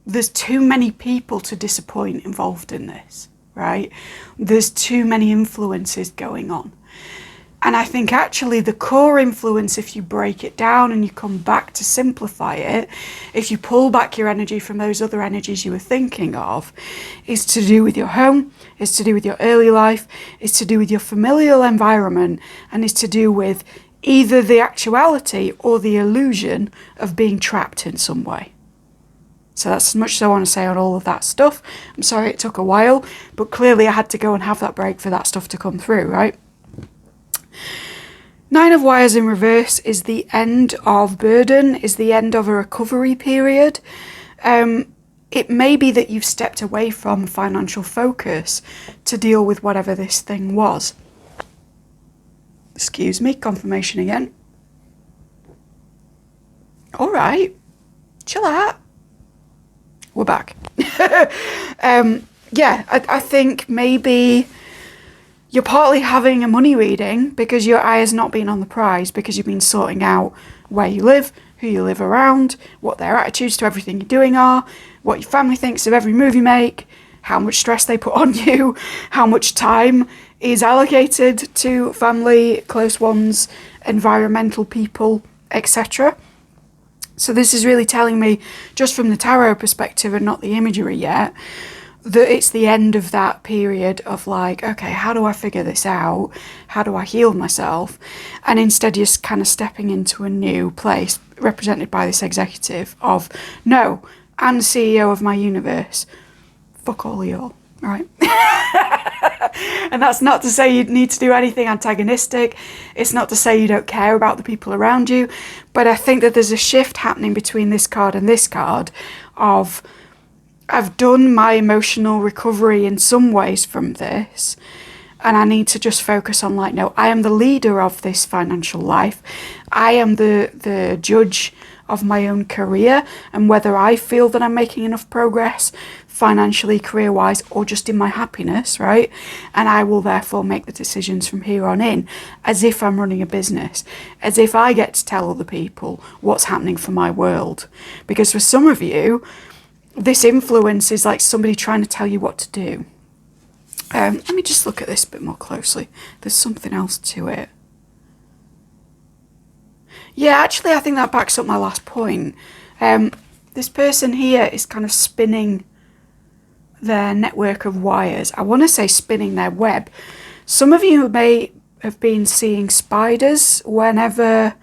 there's too many people to disappoint involved in this, right? There's too many influences going on. And I think actually the core influence, if you break it down and you come back to simplify it, if you pull back your energy from those other energies you were thinking of, is to do with your home, is to do with your early life, is to do with your familial environment, and is to do with either the actuality or the illusion of being trapped in some way. So that's as much as I want to say on all of that stuff. I'm sorry it took a while, but clearly I had to go and have that break for that stuff to come through, right? Nine of Wires in reverse is the end of burden, is the end of a recovery period. It may be that you've stepped away from financial focus to deal with whatever this thing was. Excuse me, confirmation again. All right, chill out. We're back. Yeah, I think maybe you're partly having a money reading because your eye has not been on the prize, because you've been sorting out where you live, who you live around, what their attitudes to everything you're doing are, what your family thinks of every move you make, how much stress they put on you, how much time is allocated to family, close ones, environmental people, etc. So this is really telling me, just from the tarot perspective and not the imagery yet, that it's the end of that period of like, okay, how do I figure this out? How do I heal myself? And instead you're just kind of stepping into a new place, represented by this executive of, no, I'm the CEO of my universe. Fuck all of y'all, right? And that's not to say you need to do anything antagonistic. It's not to say you don't care about the people around you. But I think that there's a shift happening between this card and this card of, I've done my emotional recovery in some ways from this, and I need to just focus on like, no, I am the leader of this financial life. I am the judge of my own career, and whether I feel that I'm making enough progress financially, career-wise, or just in my happiness, right? And I will therefore make the decisions from here on in as if I'm running a business, as if I get to tell other people what's happening for my world. Because for some of you, this influence is like somebody trying to tell you what to do. Let me just look at this a bit more closely. There's something else to it. Yeah, actually, I think that backs up my last point. This person here is kind of spinning their network of wires. I want to say spinning their web. Some of you may have been seeing spiders whenever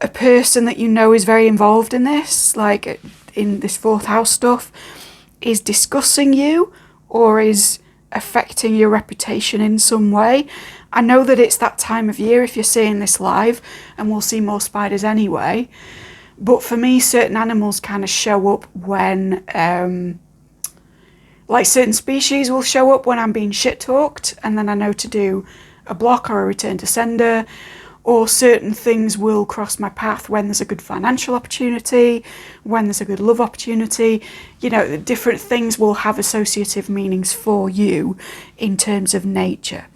a person that you know is very involved in this, like in this fourth house stuff, is discussing you or is affecting your reputation in some way. I know that it's that time of year if you're seeing this live, and we'll see more spiders anyway. But for me, certain animals kind of show up when, like certain species will show up when I'm being shit-talked, and then I know to do a block or a return to sender. Or certain things will cross my path when there's a good financial opportunity, when there's a good love opportunity. You know, different things will have associative meanings for you in terms of nature.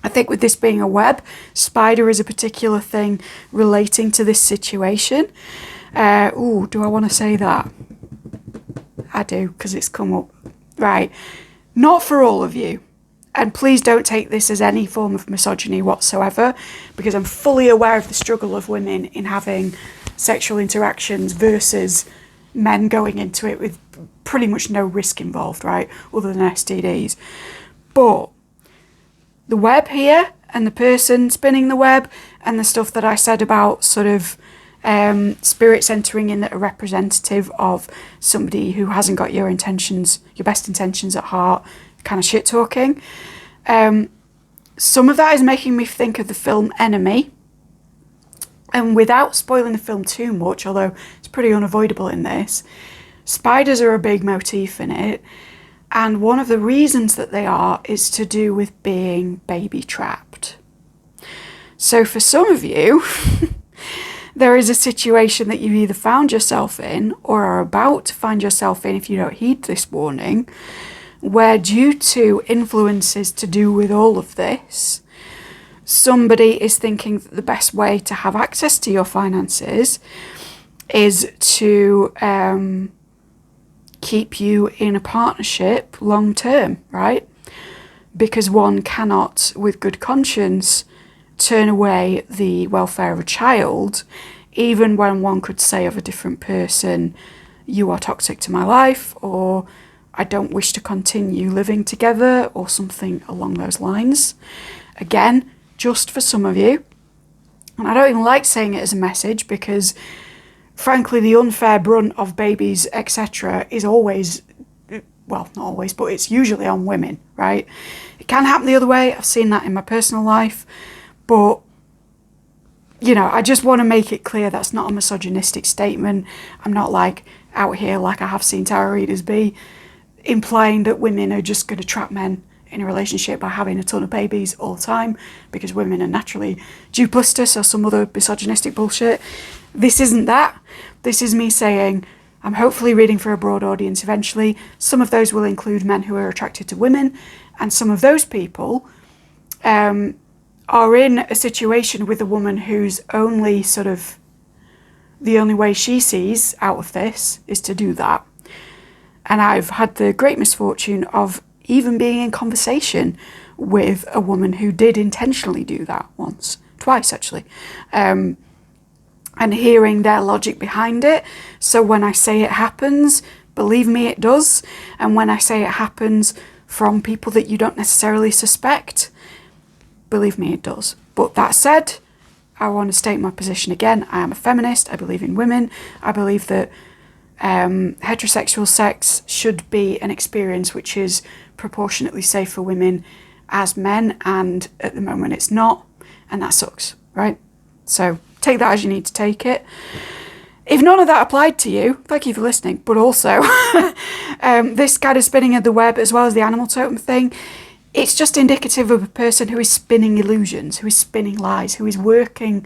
I think with this being a web, spider is a particular thing relating to this situation. Do I want to say that? I do, because it's come up. Right. Not for all of you. And please don't take this as any form of misogyny whatsoever, because I'm fully aware of the struggle of women in having sexual interactions versus men going into it with pretty much no risk involved, right? Other than STDs. But the web here and the person spinning the web and the stuff that I said about sort of spirits entering in that are representative of somebody who hasn't got your intentions, your best intentions at heart, kind of shit talking. Some of that is making me think of the film Enemy. And without spoiling the film too much, although it's pretty unavoidable in this, spiders are a big motif in it. And one of the reasons that they are is to do with being baby trapped. So for some of you, there is a situation that you either found yourself in or are about to find yourself in if you don't heed this warning, where due to influences to do with all of this, somebody is thinking that the best way to have access to your finances is to keep you in a partnership long term, right? Because one cannot, with good conscience, turn away the welfare of a child, even when one could say of a different person, you are toxic to my life, or I don't wish to continue living together, or something along those lines. Again, just for some of you. And I don't even like saying it as a message because, frankly, the unfair brunt of babies, etc., is always, well, not always, but it's usually on women, right? It can happen the other way. I've seen that in my personal life. But, you know, I just want to make it clear that's not a misogynistic statement. I'm not like out here like I have seen tarot readers be, implying that women are just going to trap men in a relationship by having a ton of babies all the time because women are naturally duplicitous or some other misogynistic bullshit. This isn't that. This is me saying I'm hopefully reading for a broad audience eventually. Some of those will include men who are attracted to women, and some of those people are in a situation with a woman whose only sort of, the only way she sees out of this is to do that. And I've had the great misfortune of even being in conversation with a woman who did intentionally do that twice actually, and hearing their logic behind it. So when I say it happens, believe me, it does. And when I say it happens from people that you don't necessarily suspect, believe me, it does. But that said, I want to state my position again. I am a feminist. I believe in women. I believe that heterosexual sex should be an experience which is proportionately safe for women as men, and at the moment it's not, and that sucks, right? So take that as you need to take it. If none of that applied to you, thank you for listening, but also this kind of spinning of the web as well as the animal totem thing, it's just indicative of a person who is spinning illusions, who is spinning lies, who is working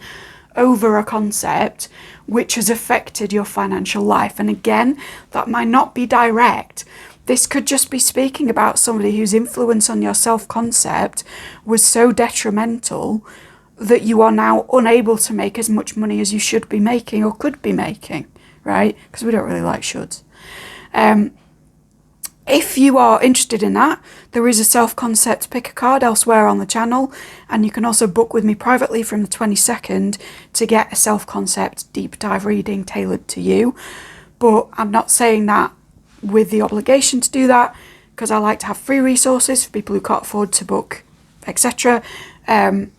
over a concept which has affected your financial life. And again, that might not be direct. This could just be speaking about somebody whose influence on your self-concept was so detrimental that you are now unable to make as much money as you should be making or could be making, right? Because we don't really like shoulds. If you are interested in that, there is a self-concept pick a card elsewhere on the channel, and you can also book with me privately from the 22nd to get a self-concept deep dive reading tailored to you. But I'm not saying that with the obligation to do that, because I like to have free resources for people who can't afford to book, etc. I'm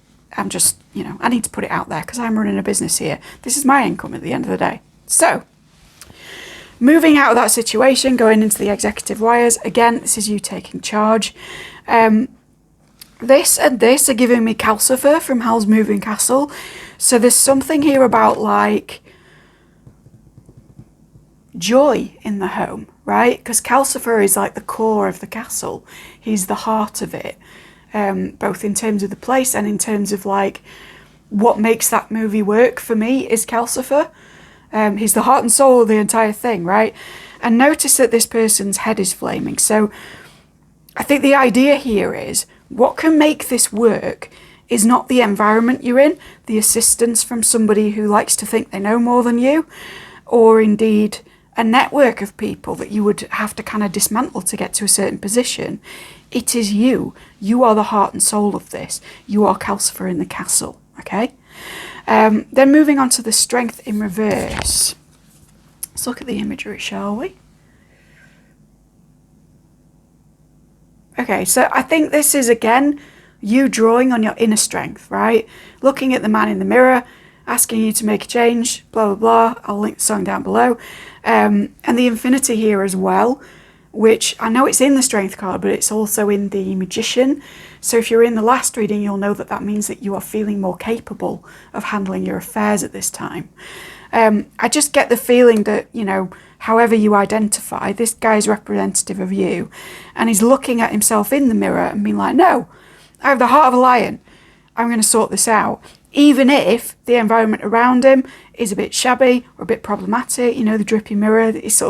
just, you know, I need to put it out there because I'm running a business here. This is my income at the end of the day. So, moving out of that situation, going into the executive wires, again, this is you taking charge. This and this are giving me Calcifer from Howl's Moving Castle. So there's something here about like joy in the home, right? Because Calcifer is like the core of the castle. He's the heart of it, both in terms of the place and in terms of like what makes that movie work for me is Calcifer. He's the heart and soul of the entire thing, right? And notice that this person's head is flaming. So I think the idea here is what can make this work is not the environment you're in, the assistance from somebody who likes to think they know more than you, or indeed a network of people that you would have to kind of dismantle to get to a certain position. It is you. You are the heart and soul of this. You are Calcifer in the castle, okay? Then moving on to the strength in reverse. Let's look at the imagery, shall we? Okay, so I think this is, again, you drawing on your inner strength, right? Looking at the man in the mirror, asking you to make a change, blah, blah, blah. I'll link the song down below. And the infinity here as well, which I know it's in the strength card, but it's also in the magician. So if you're in the last reading, you'll know that that means that you are feeling more capable of handling your affairs at this time. I just get the feeling that, you know, however you identify, this guy's representative of you, and he's looking at himself in the mirror and being like, no, I have the heart of a lion. I'm going to sort this out. Even if the environment around him is a bit shabby or a bit problematic, you know, the drippy mirror, it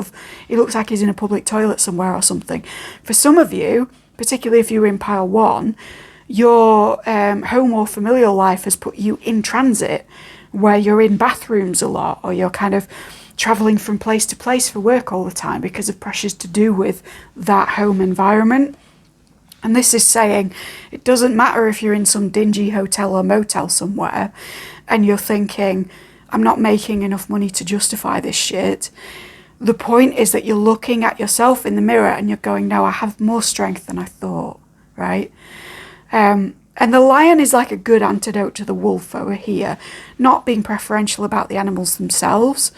looks like he's in a public toilet somewhere or something. For some of you, particularly if you're in pile 1, your home or familial life has put you in transit, where you're in bathrooms a lot, or you're kind of travelling from place to place for work all the time because of pressures to do with that home environment. And this is saying it doesn't matter if you're in some dingy hotel or motel somewhere and you're thinking, I'm not making enough money to justify this shit. The point is that you're looking at yourself in the mirror and you're going, no, I have more strength than I thought, right? And the lion is like a good antidote to the wolf over here, not being preferential about the animals themselves,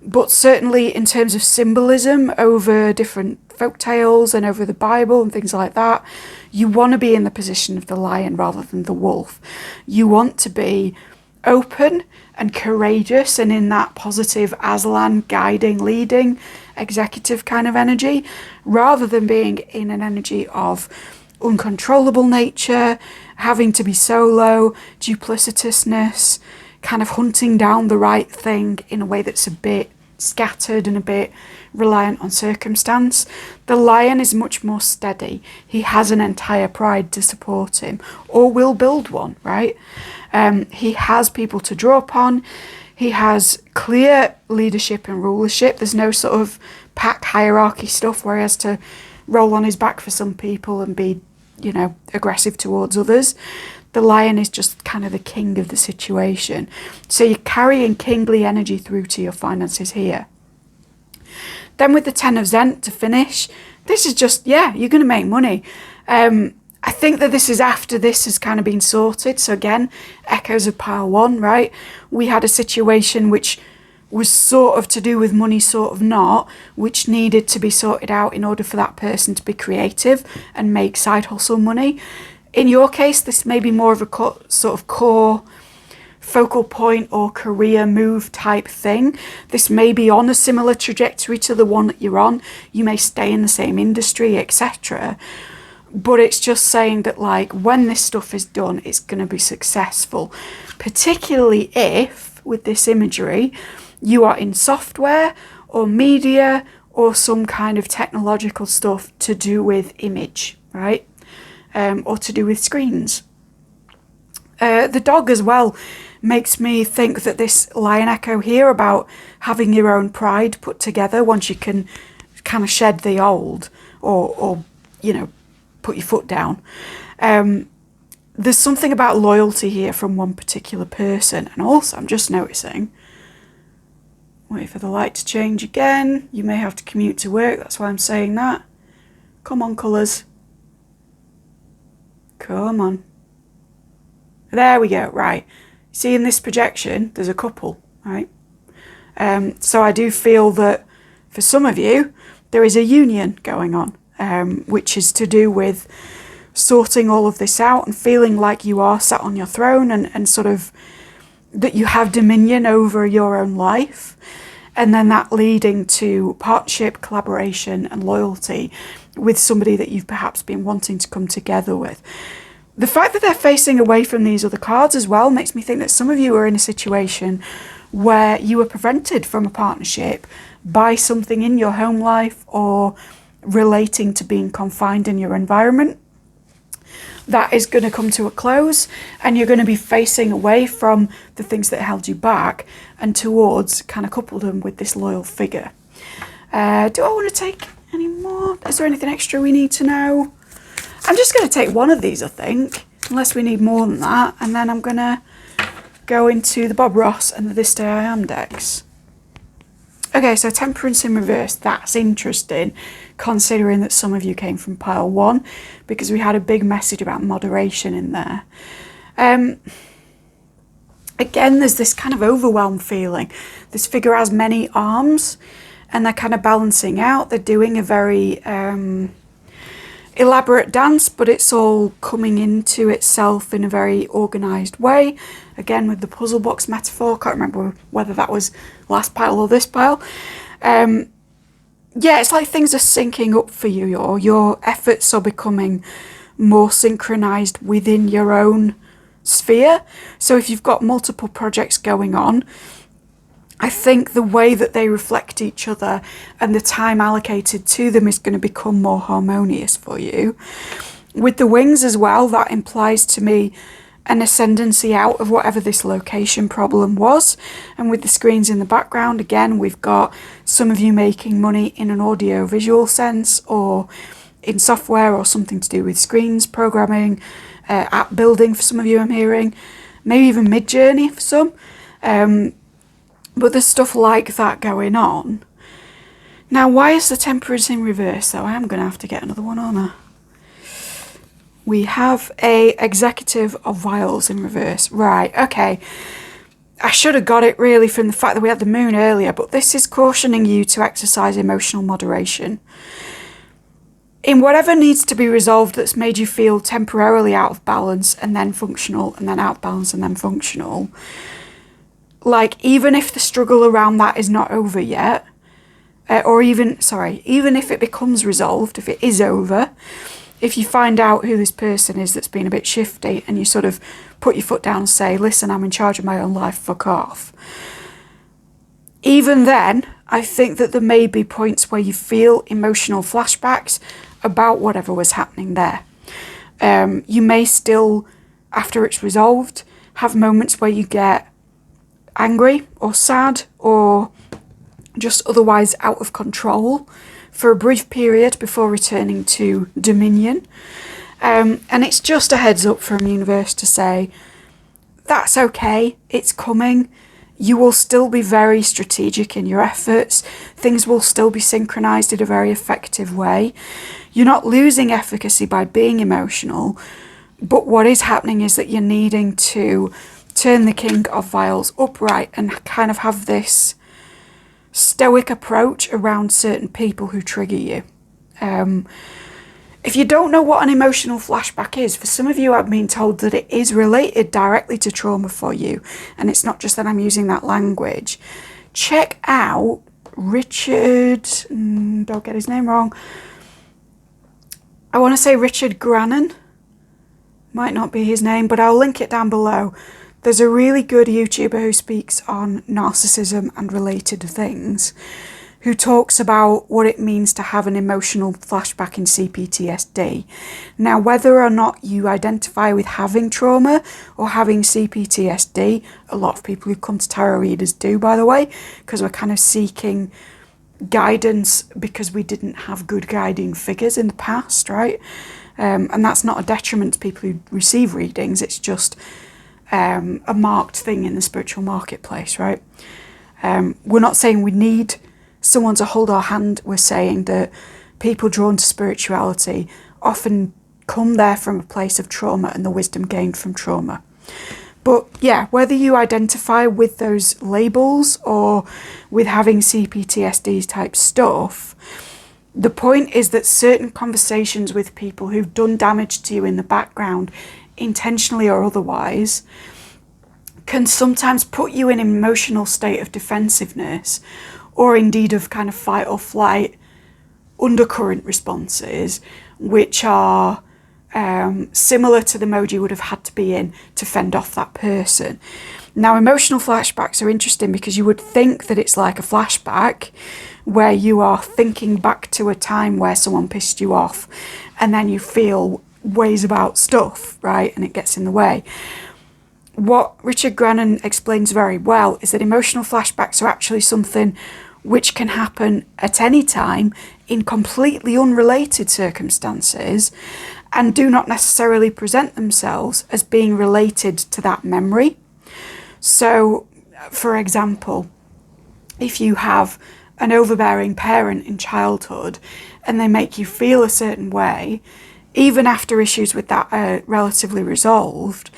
but certainly in terms of symbolism over different folk tales and over the Bible and things like that. You want to be in the position of the lion rather than the wolf. You want to be open and courageous and in that positive Aslan guiding, leading, executive kind of energy, rather than being in an energy of uncontrollable nature, having to be solo, duplicitousness, kind of hunting down the right thing in a way that's a bit scattered and a bit reliant on circumstance. The lion is much more steady. He has an entire pride to support him, or will build one, right? He has people to draw upon. He has clear leadership and rulership. There's no sort of pack hierarchy stuff where he has to roll on his back for some people and be, you know, aggressive towards others. The lion is just kind of the king of the situation. So you're carrying kingly energy through to your finances here. Then with the 10 of Zent to finish, this is just, yeah, you're going to make money. I think that this is after this has kind of been sorted. So again, echoes of pile 1, right? We had a situation which was sort of to do with money, sort of not, which needed to be sorted out in order for that person to be creative and make side hustle money. In your case, this may be more of a sort of core focal point or career move type thing. This may be on a similar trajectory to the one that you're on. You may stay in the same industry, etc. But it's just saying that, like, when this stuff is done, it's going to be successful, particularly if, with this imagery, you are in software or media or some kind of technological stuff to do with image, right? Or to do with screens. The dog as well makes me think that this lion echo here about having your own pride put together once you can kind of shed the old or you know, put your foot down. There's something about loyalty here from one particular person. And also I'm just noticing, wait for the light to change again. You may have to commute to work. That's why I'm saying that. Come on, colours. Come on. There we go. Right. See, in this projection, there's a couple, right? So I do feel that for some of you, there is a union going on, which is to do with sorting all of this out and feeling like you are sat on your throne and sort of that you have dominion over your own life. And then that leading to partnership, collaboration and loyalty with somebody that you've perhaps been wanting to come together with. The fact that they're facing away from these other cards as well makes me think that some of you are in a situation where you were prevented from a partnership by something in your home life or relating to being confined in your environment. That is going to come to a close and you're going to be facing away from the things that held you back and towards kind of coupledom with this loyal figure. Do I want to take any more? Is there anything extra we need to know? I'm just going to take one of these, I think, unless we need more than that. And then I'm going to go into the Bob Ross and the This Day I Am decks. Okay, so Temperance in reverse. That's interesting, considering that some of you came from pile 1, because we had a big message about moderation in there. Again, there's this kind of overwhelmed feeling. This figure has many arms, and they're kind of balancing out. They're doing a very elaborate dance, but it's all coming into itself in a very organised way. Again, with the puzzle box metaphor, can't remember whether that was last pile or this pile. Yeah, it's like things are syncing up for you, or your efforts are becoming more synchronised within your own sphere. So if you've got multiple projects going on, I think the way that they reflect each other and the time allocated to them is going to become more harmonious for you. With the wings as well, that implies to me an ascendancy out of whatever this location problem was. And with the screens in the background, again, we've got some of you making money in an audio visual sense, or in software, or something to do with screens, programming, app building for some of you I'm hearing, maybe even Mid-Journey for some. But there's stuff like that going on. Now, why is the Temperance in reverse, though? I am going to have to get another one on her. We have a Executive of Vials in reverse. Right, okay. I should have got it really from the fact that we had the moon earlier, but this is cautioning you to exercise emotional moderation. In whatever needs to be resolved that's made you feel temporarily out of balance and then functional, and then out of balance and then functional, like, even if the struggle around that is not over yet, even if it becomes resolved, if it is over, if you find out who this person is that's been a bit shifty, and you sort of put your foot down and say, listen, I'm in charge of my own life, fuck off. Even then, I think that there may be points where you feel emotional flashbacks about whatever was happening there. You may still, after it's resolved, have moments where you get angry or sad or just otherwise out of control for a brief period before returning to dominion. And it's just a heads up from universe to say, that's okay, it's coming. You will still be very strategic in your efforts. Things will still be synchronized in a very effective way. You're not losing efficacy by being emotional, but what is happening is that you're needing to turn the King of Vials upright and kind of have this stoic approach around certain people who trigger you. If you don't know what an emotional flashback is, for some of you I've been told that it is related directly to trauma for you, and it's not just that I'm using that language. Check out Richard, don't get his name wrong, I want to say Richard Grannon, might not be his name, but I'll link it down below. There's a really good YouTuber who speaks on narcissism and related things, who talks about what it means to have an emotional flashback in CPTSD. Now, whether or not you identify with having trauma or having CPTSD, a lot of people who come to tarot readers do, by the way, because we're kind of seeking guidance because we didn't have good guiding figures in the past, right? And that's not a detriment to people who receive readings, it's just a marked thing in the spiritual marketplace, right? We're not saying we need someone to hold our hand. We're saying that people drawn to spirituality often come there from a place of trauma and the wisdom gained from trauma. But yeah, whether you identify with those labels or with having CPTSD type stuff, the point is that certain conversations with people who've done damage to you in the background, intentionally or otherwise, can sometimes put you in an emotional state of defensiveness, or indeed of kind of fight or flight undercurrent responses, which are similar to the mode you would have had to be in to fend off that person. Now, emotional flashbacks are interesting because you would think that it's like a flashback where you are thinking back to a time where someone pissed you off, and then you feel ways about stuff, right? And it gets in the way. What Richard Grannon explains very well is that emotional flashbacks are actually something which can happen at any time in completely unrelated circumstances and do not necessarily present themselves as being related to that memory. So, for example, if you have an overbearing parent in childhood and they make you feel a certain way, even after issues with that are relatively resolved,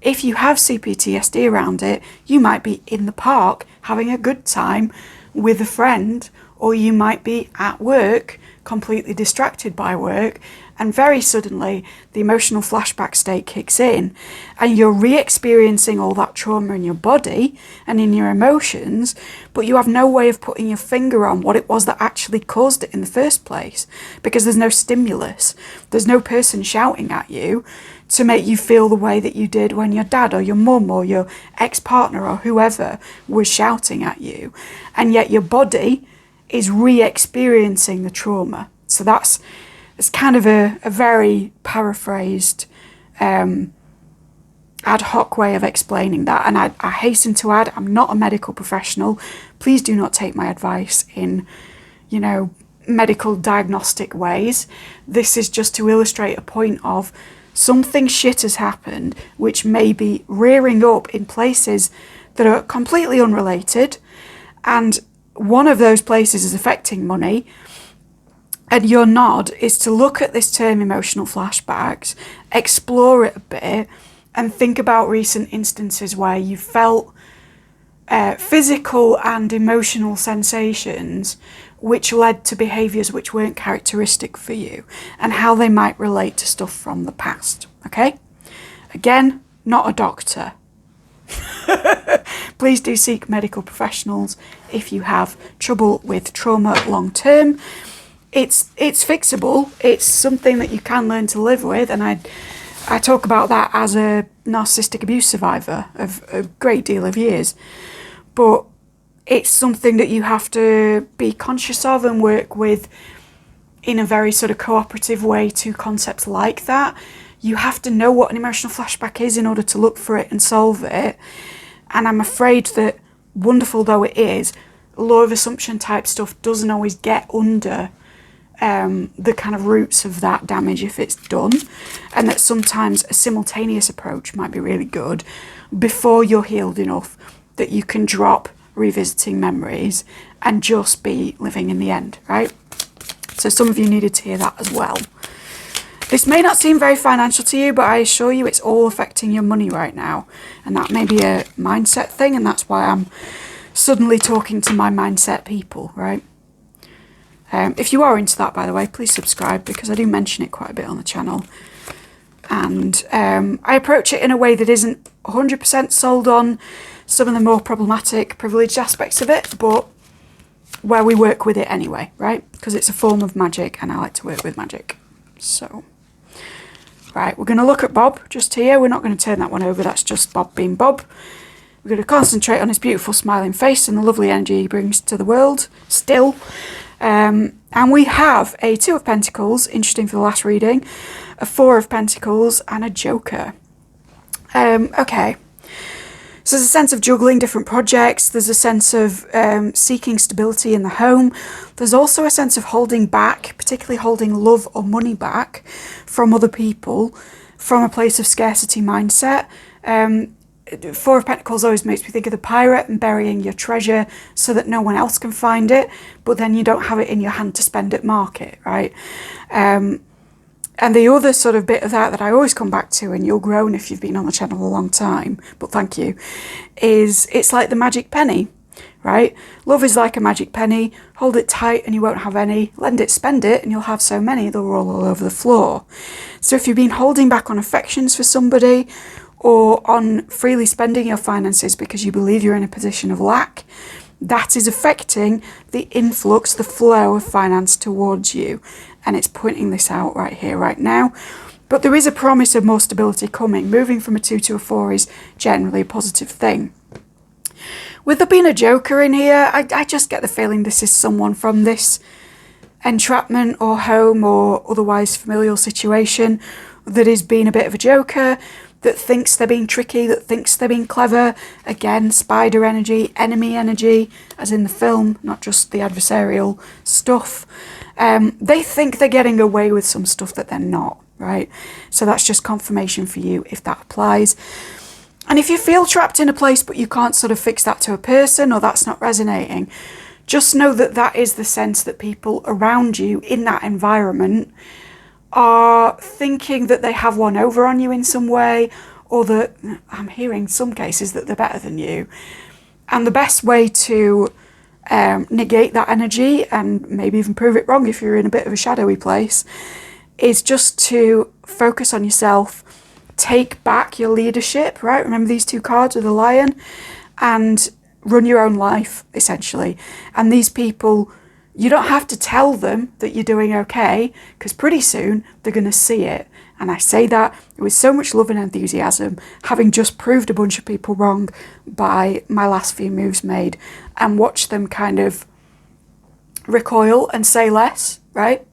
if you have CPTSD around it, you might be in the park having a good time with a friend, or you might be at work completely distracted by work, and very suddenly the emotional flashback state kicks in and you're re-experiencing all that trauma in your body and in your emotions, but you have no way of putting your finger on what it was that actually caused it in the first place, because there's no stimulus, there's no person shouting at you to make you feel the way that you did when your dad or your mum or your ex-partner or whoever was shouting at you, and yet your body is re-experiencing the trauma. So that's kind of a very paraphrased ad hoc way of explaining that. And I hasten to add, I'm not a medical professional. Please do not take my advice in, medical diagnostic ways. This is just to illustrate a point of something shit has happened which may be rearing up in places that are completely unrelated, and one of those places is affecting money. And your nod is to look at this term emotional flashbacks, explore it a bit, and think about recent instances where you felt physical and emotional sensations which led to behaviours which weren't characteristic for you, and how they might relate to stuff from the past, okay? Again, not a doctor. Please do seek medical professionals if you have trouble with trauma long term. It's fixable. It's something that you can learn to live with, and I talk about that as a narcissistic abuse survivor of a great deal of years. But it's something that you have to be conscious of and work with in a very sort of cooperative way to concepts like that. You have to know what an emotional flashback is in order to look for it and solve it. And I'm afraid that, wonderful though it is, law of assumption type stuff doesn't always get under the kind of roots of that damage if it's done, and that sometimes a simultaneous approach might be really good before you're healed enough that you can drop revisiting memories and just be living in the end, right? So some of you needed to hear that as well. This may not seem very financial to you, but I assure you it's all affecting your money right now, and that may be a mindset thing, and that's why I'm suddenly talking to my mindset people, right? If you are into that, by the way, please subscribe, because I do mention it quite a bit on the channel. And I approach it in a way that isn't 100% sold on some of the more problematic, privileged aspects of it, but where we work with it anyway, right? Because it's a form of magic, and I like to work with magic. So, right, we're going to look at Bob just here. We're not going to turn that one over. That's just Bob being Bob. We're going to concentrate on his beautiful smiling face and the lovely energy he brings to the world still. And we have a Two of Pentacles, interesting for the last reading, a Four of Pentacles, and a Joker. Okay. So there's a sense of juggling different projects. There's a sense of seeking stability in the home. There's also a sense of holding back, particularly holding love or money back from other people from a place of scarcity mindset. Four of Pentacles always makes me think of the pirate and burying your treasure so that no one else can find it, but then you don't have it in your hand to spend at market, right? And the other sort of bit of that I always come back to, and you'll groan if you've been on the channel a long time, but thank you, is it's like the magic penny, right? Love is like a magic penny. Hold it tight and you won't have any. Lend it, spend it, and you'll have so many they'll roll all over the floor. So if you've been holding back on affections for somebody, or on freely spending your finances because you believe you're in a position of lack, that is affecting the influx, the flow of finance towards you. And it's pointing this out right here, right now. But there is a promise of more stability coming. Moving from a 2 to a 4 is generally a positive thing. With there being a Joker in here, I just get the feeling this is someone from this entrapment or home or otherwise familial situation that is being a bit of a joker. that thinks they're being tricky, that thinks they're being clever. Again, spider energy, enemy energy, as in the film, not just the adversarial stuff. They think they're getting away with some stuff that they're not, right? So that's just confirmation for you if that applies. And if you feel trapped in a place but you can't sort of fix that to a person, or that's not resonating, just know that that is the sense that people around you in that environment are thinking that they have one over on you in some way, or that, I'm hearing some cases, that they're better than you. And the best way to negate that energy, and maybe even prove it wrong if you're in a bit of a shadowy place, is just to focus on yourself, take back your leadership, right? Remember these two cards with the lion, and run your own life, essentially. And these people, you don't have to tell them that you're doing okay, because pretty soon they're going to see it. And I say that with so much love and enthusiasm, having just proved a bunch of people wrong by my last few moves made, and watch them kind of recoil and say less, right?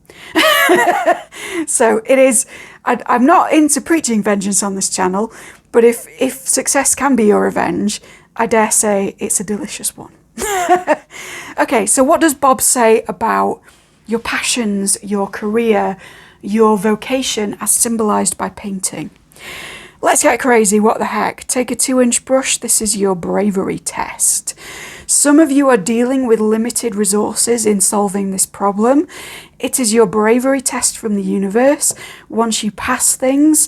So it is, I'm not into preaching vengeance on this channel, but if success can be your revenge, I dare say it's a delicious one. Okay, so what does Bob say about your passions, your career, your vocation as symbolised by painting? Let's get crazy, what the heck? Take a 2-inch brush, this is your bravery test. Some of you are dealing with limited resources in solving this problem. It is your bravery test from the universe. Once you pass this,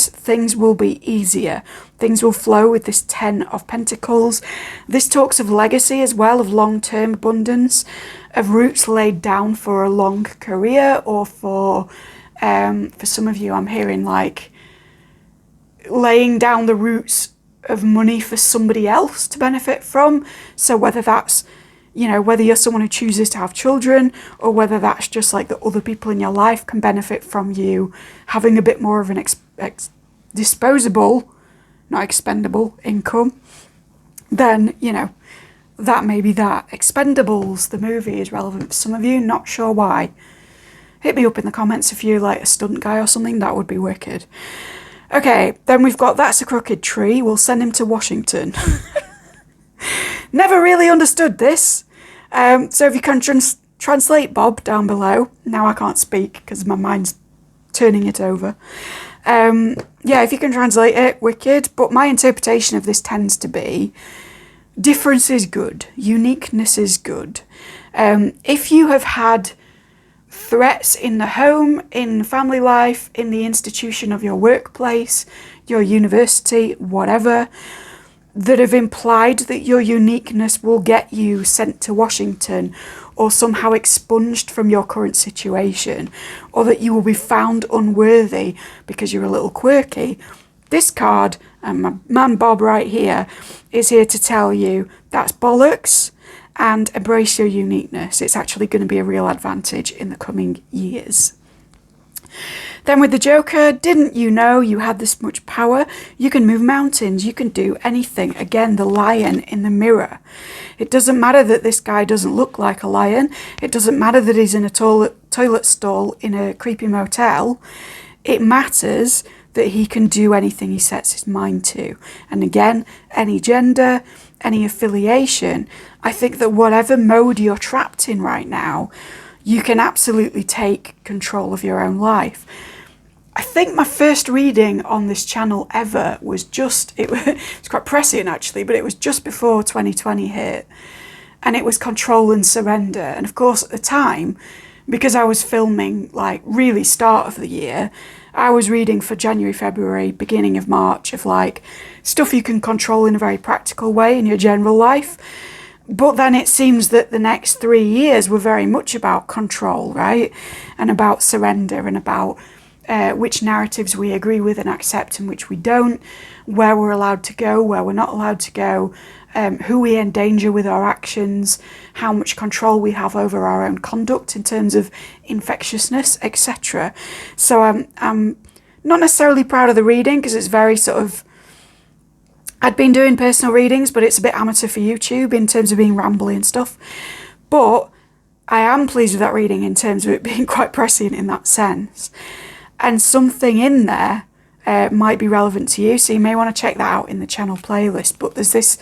things will be easier. Things will flow with this 10 of Pentacles. This talks of legacy as well, of long-term abundance, of roots laid down for a long career, or for some of you, I'm hearing like laying down the roots of money for somebody else to benefit from. So whether that's, you know, whether you're someone who chooses to have children, or whether that's just like the other people in your life can benefit from you having a bit more of an disposable, not expendable income, then, you know, that may be that. Expendables, the movie, is relevant for some of you, not sure why. Hit me up in the comments if you're like a stunt guy or something, that would be wicked. Okay, then we've got That's a Crooked Tree. We'll send him to Washington. Never really understood this. So if you can translate Bob down below. Now I can't speak because my mind's turning it over. Yeah, if you can translate it, wicked. But my interpretation of this tends to be difference is good. Uniqueness is good. If you have had threats in the home, in family life, in the institution of your workplace, your university, whatever, that have implied that your uniqueness will get you sent to Washington, or somehow expunged from your current situation, or that you will be found unworthy because you're a little quirky, this card, and my man Bob right here, is here to tell you that's bollocks, and embrace your uniqueness. It's actually going to be a real advantage in the coming years. Then with the Joker, didn't you know you had this much power? You can move mountains, you can do anything. Again, the lion in the mirror. It doesn't matter that this guy doesn't look like a lion. It doesn't matter that he's in a toilet stall in a creepy motel. It matters that he can do anything he sets his mind to. And again, any gender, any affiliation, I think that whatever mode you're trapped in right now, you can absolutely take control of your own life. I think my first reading on this channel ever was just, it was quite prescient actually, but it was just before 2020 hit. And it was Control and Surrender. And of course at the time, because I was filming like really start of the year, I was reading for January, February, beginning of March of like stuff you can control in a very practical way in your general life. But then it seems that the next 3 years were very much about control, right? And about surrender, and about which narratives we agree with and accept and which we don't, where we're allowed to go, where we're not allowed to go, who we endanger with our actions, how much control we have over our own conduct in terms of infectiousness, etc. So I'm not necessarily proud of the reading because it's very sort of, I'd been doing personal readings, but it's a bit amateur for YouTube in terms of being rambly and stuff. But I am pleased with that reading in terms of it being quite prescient in that sense. And something in there, might be relevant to you. So you may want to check that out in the channel playlist. But there's this,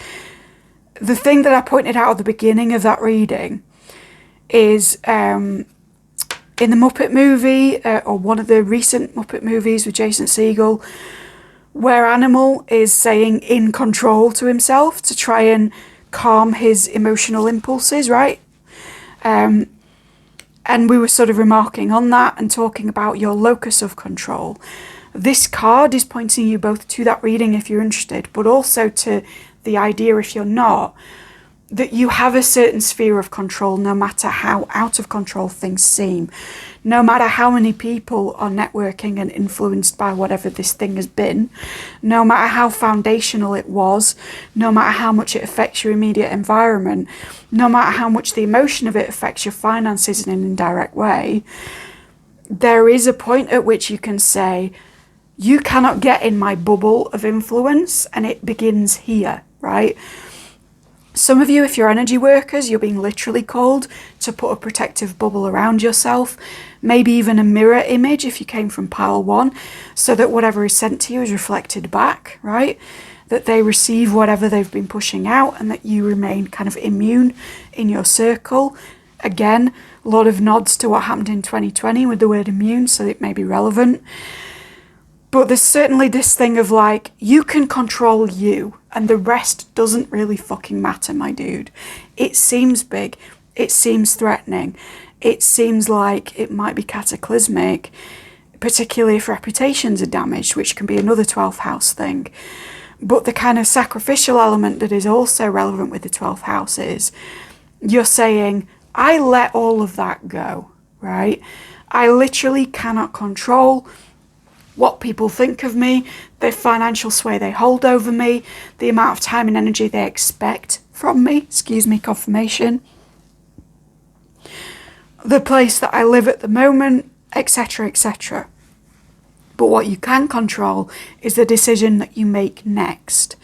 the thing that I pointed out at the beginning of that reading is in the Muppet movie, or one of the recent Muppet movies with Jason Segel, where Animal is saying in control to himself to try and calm his emotional impulses, right? And we were sort of remarking on that and talking about your locus of control. This card is pointing you both to that reading if you're interested, but also to the idea, if you're not, that you have a certain sphere of control no matter how out of control things seem. No matter how many people are networking and influenced by whatever this thing has been, no matter how foundational it was, no matter how much it affects your immediate environment, no matter how much the emotion of it affects your finances in an indirect way, there is a point at which you can say, you cannot get in my bubble of influence, and it begins here, right? Some of you, if you're energy workers, you're being literally called to put a protective bubble around yourself, maybe even a mirror image if you came from pile 1, so that whatever is sent to you is reflected back, right? That they receive whatever they've been pushing out and that you remain kind of immune in your circle. Again, a lot of nods to what happened in 2020 with the word immune, so it may be relevant. But there's certainly this thing of like, you can control you and the rest doesn't really fucking matter, my dude. It seems big. It seems threatening. It seems like it might be cataclysmic, particularly if reputations are damaged, which can be another 12th house thing. But the kind of sacrificial element that is also relevant with the 12th house is you're saying, I let all of that go, right? I literally cannot control what people think of me, the financial sway they hold over me, the amount of time and energy they expect from me, excuse me, confirmation, the place that I live at the moment, etc., etc. But what you can control is the decision that you make next,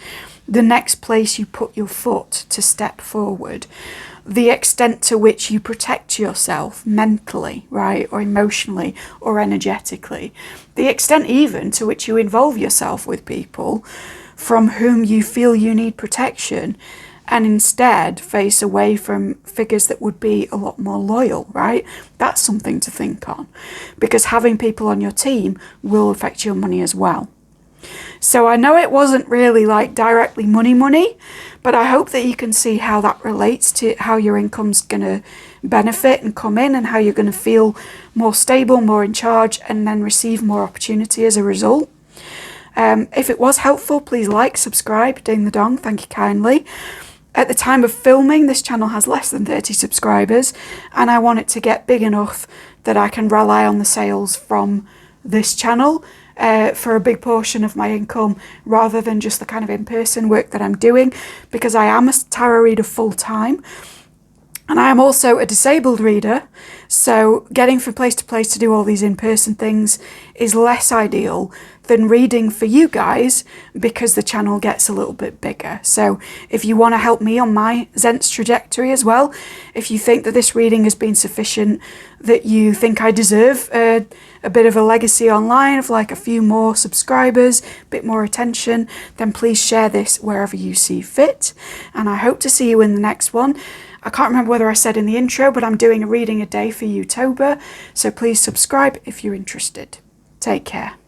the next place you put your foot to step forward, the extent to which you protect yourself mentally, right, or emotionally, or energetically, the extent even to which you involve yourself with people from whom you feel you need protection and instead face away from figures that would be a lot more loyal, right? That's something to think on, because having people on your team will affect your money as well. So I know it wasn't really like directly money, but I hope that you can see how that relates to how your income's going to benefit and come in, and how you're going to feel more stable, more in charge, and then receive more opportunity as a result. If it was helpful, please like, subscribe, ding the dong, thank you kindly. At the time of filming, this channel has less than 30 subscribers, and I want it to get big enough that I can rely on the sales from this channel for a big portion of my income, rather than just the kind of in-person work that I'm doing, because I am a tarot reader full-time. And I am also a disabled reader, so getting from place to place to do all these in-person things is less ideal than reading for you guys, because the channel gets a little bit bigger. So if you want to help me on my Zent's trajectory as well, if you think that this reading has been sufficient, that you think I deserve a bit of a legacy online of like a few more subscribers, a bit more attention, then please share this wherever you see fit. And I hope to see you in the next one. I can't remember whether I said in the intro, but I'm doing a reading a day for Youtober, so please subscribe if you're interested. Take care.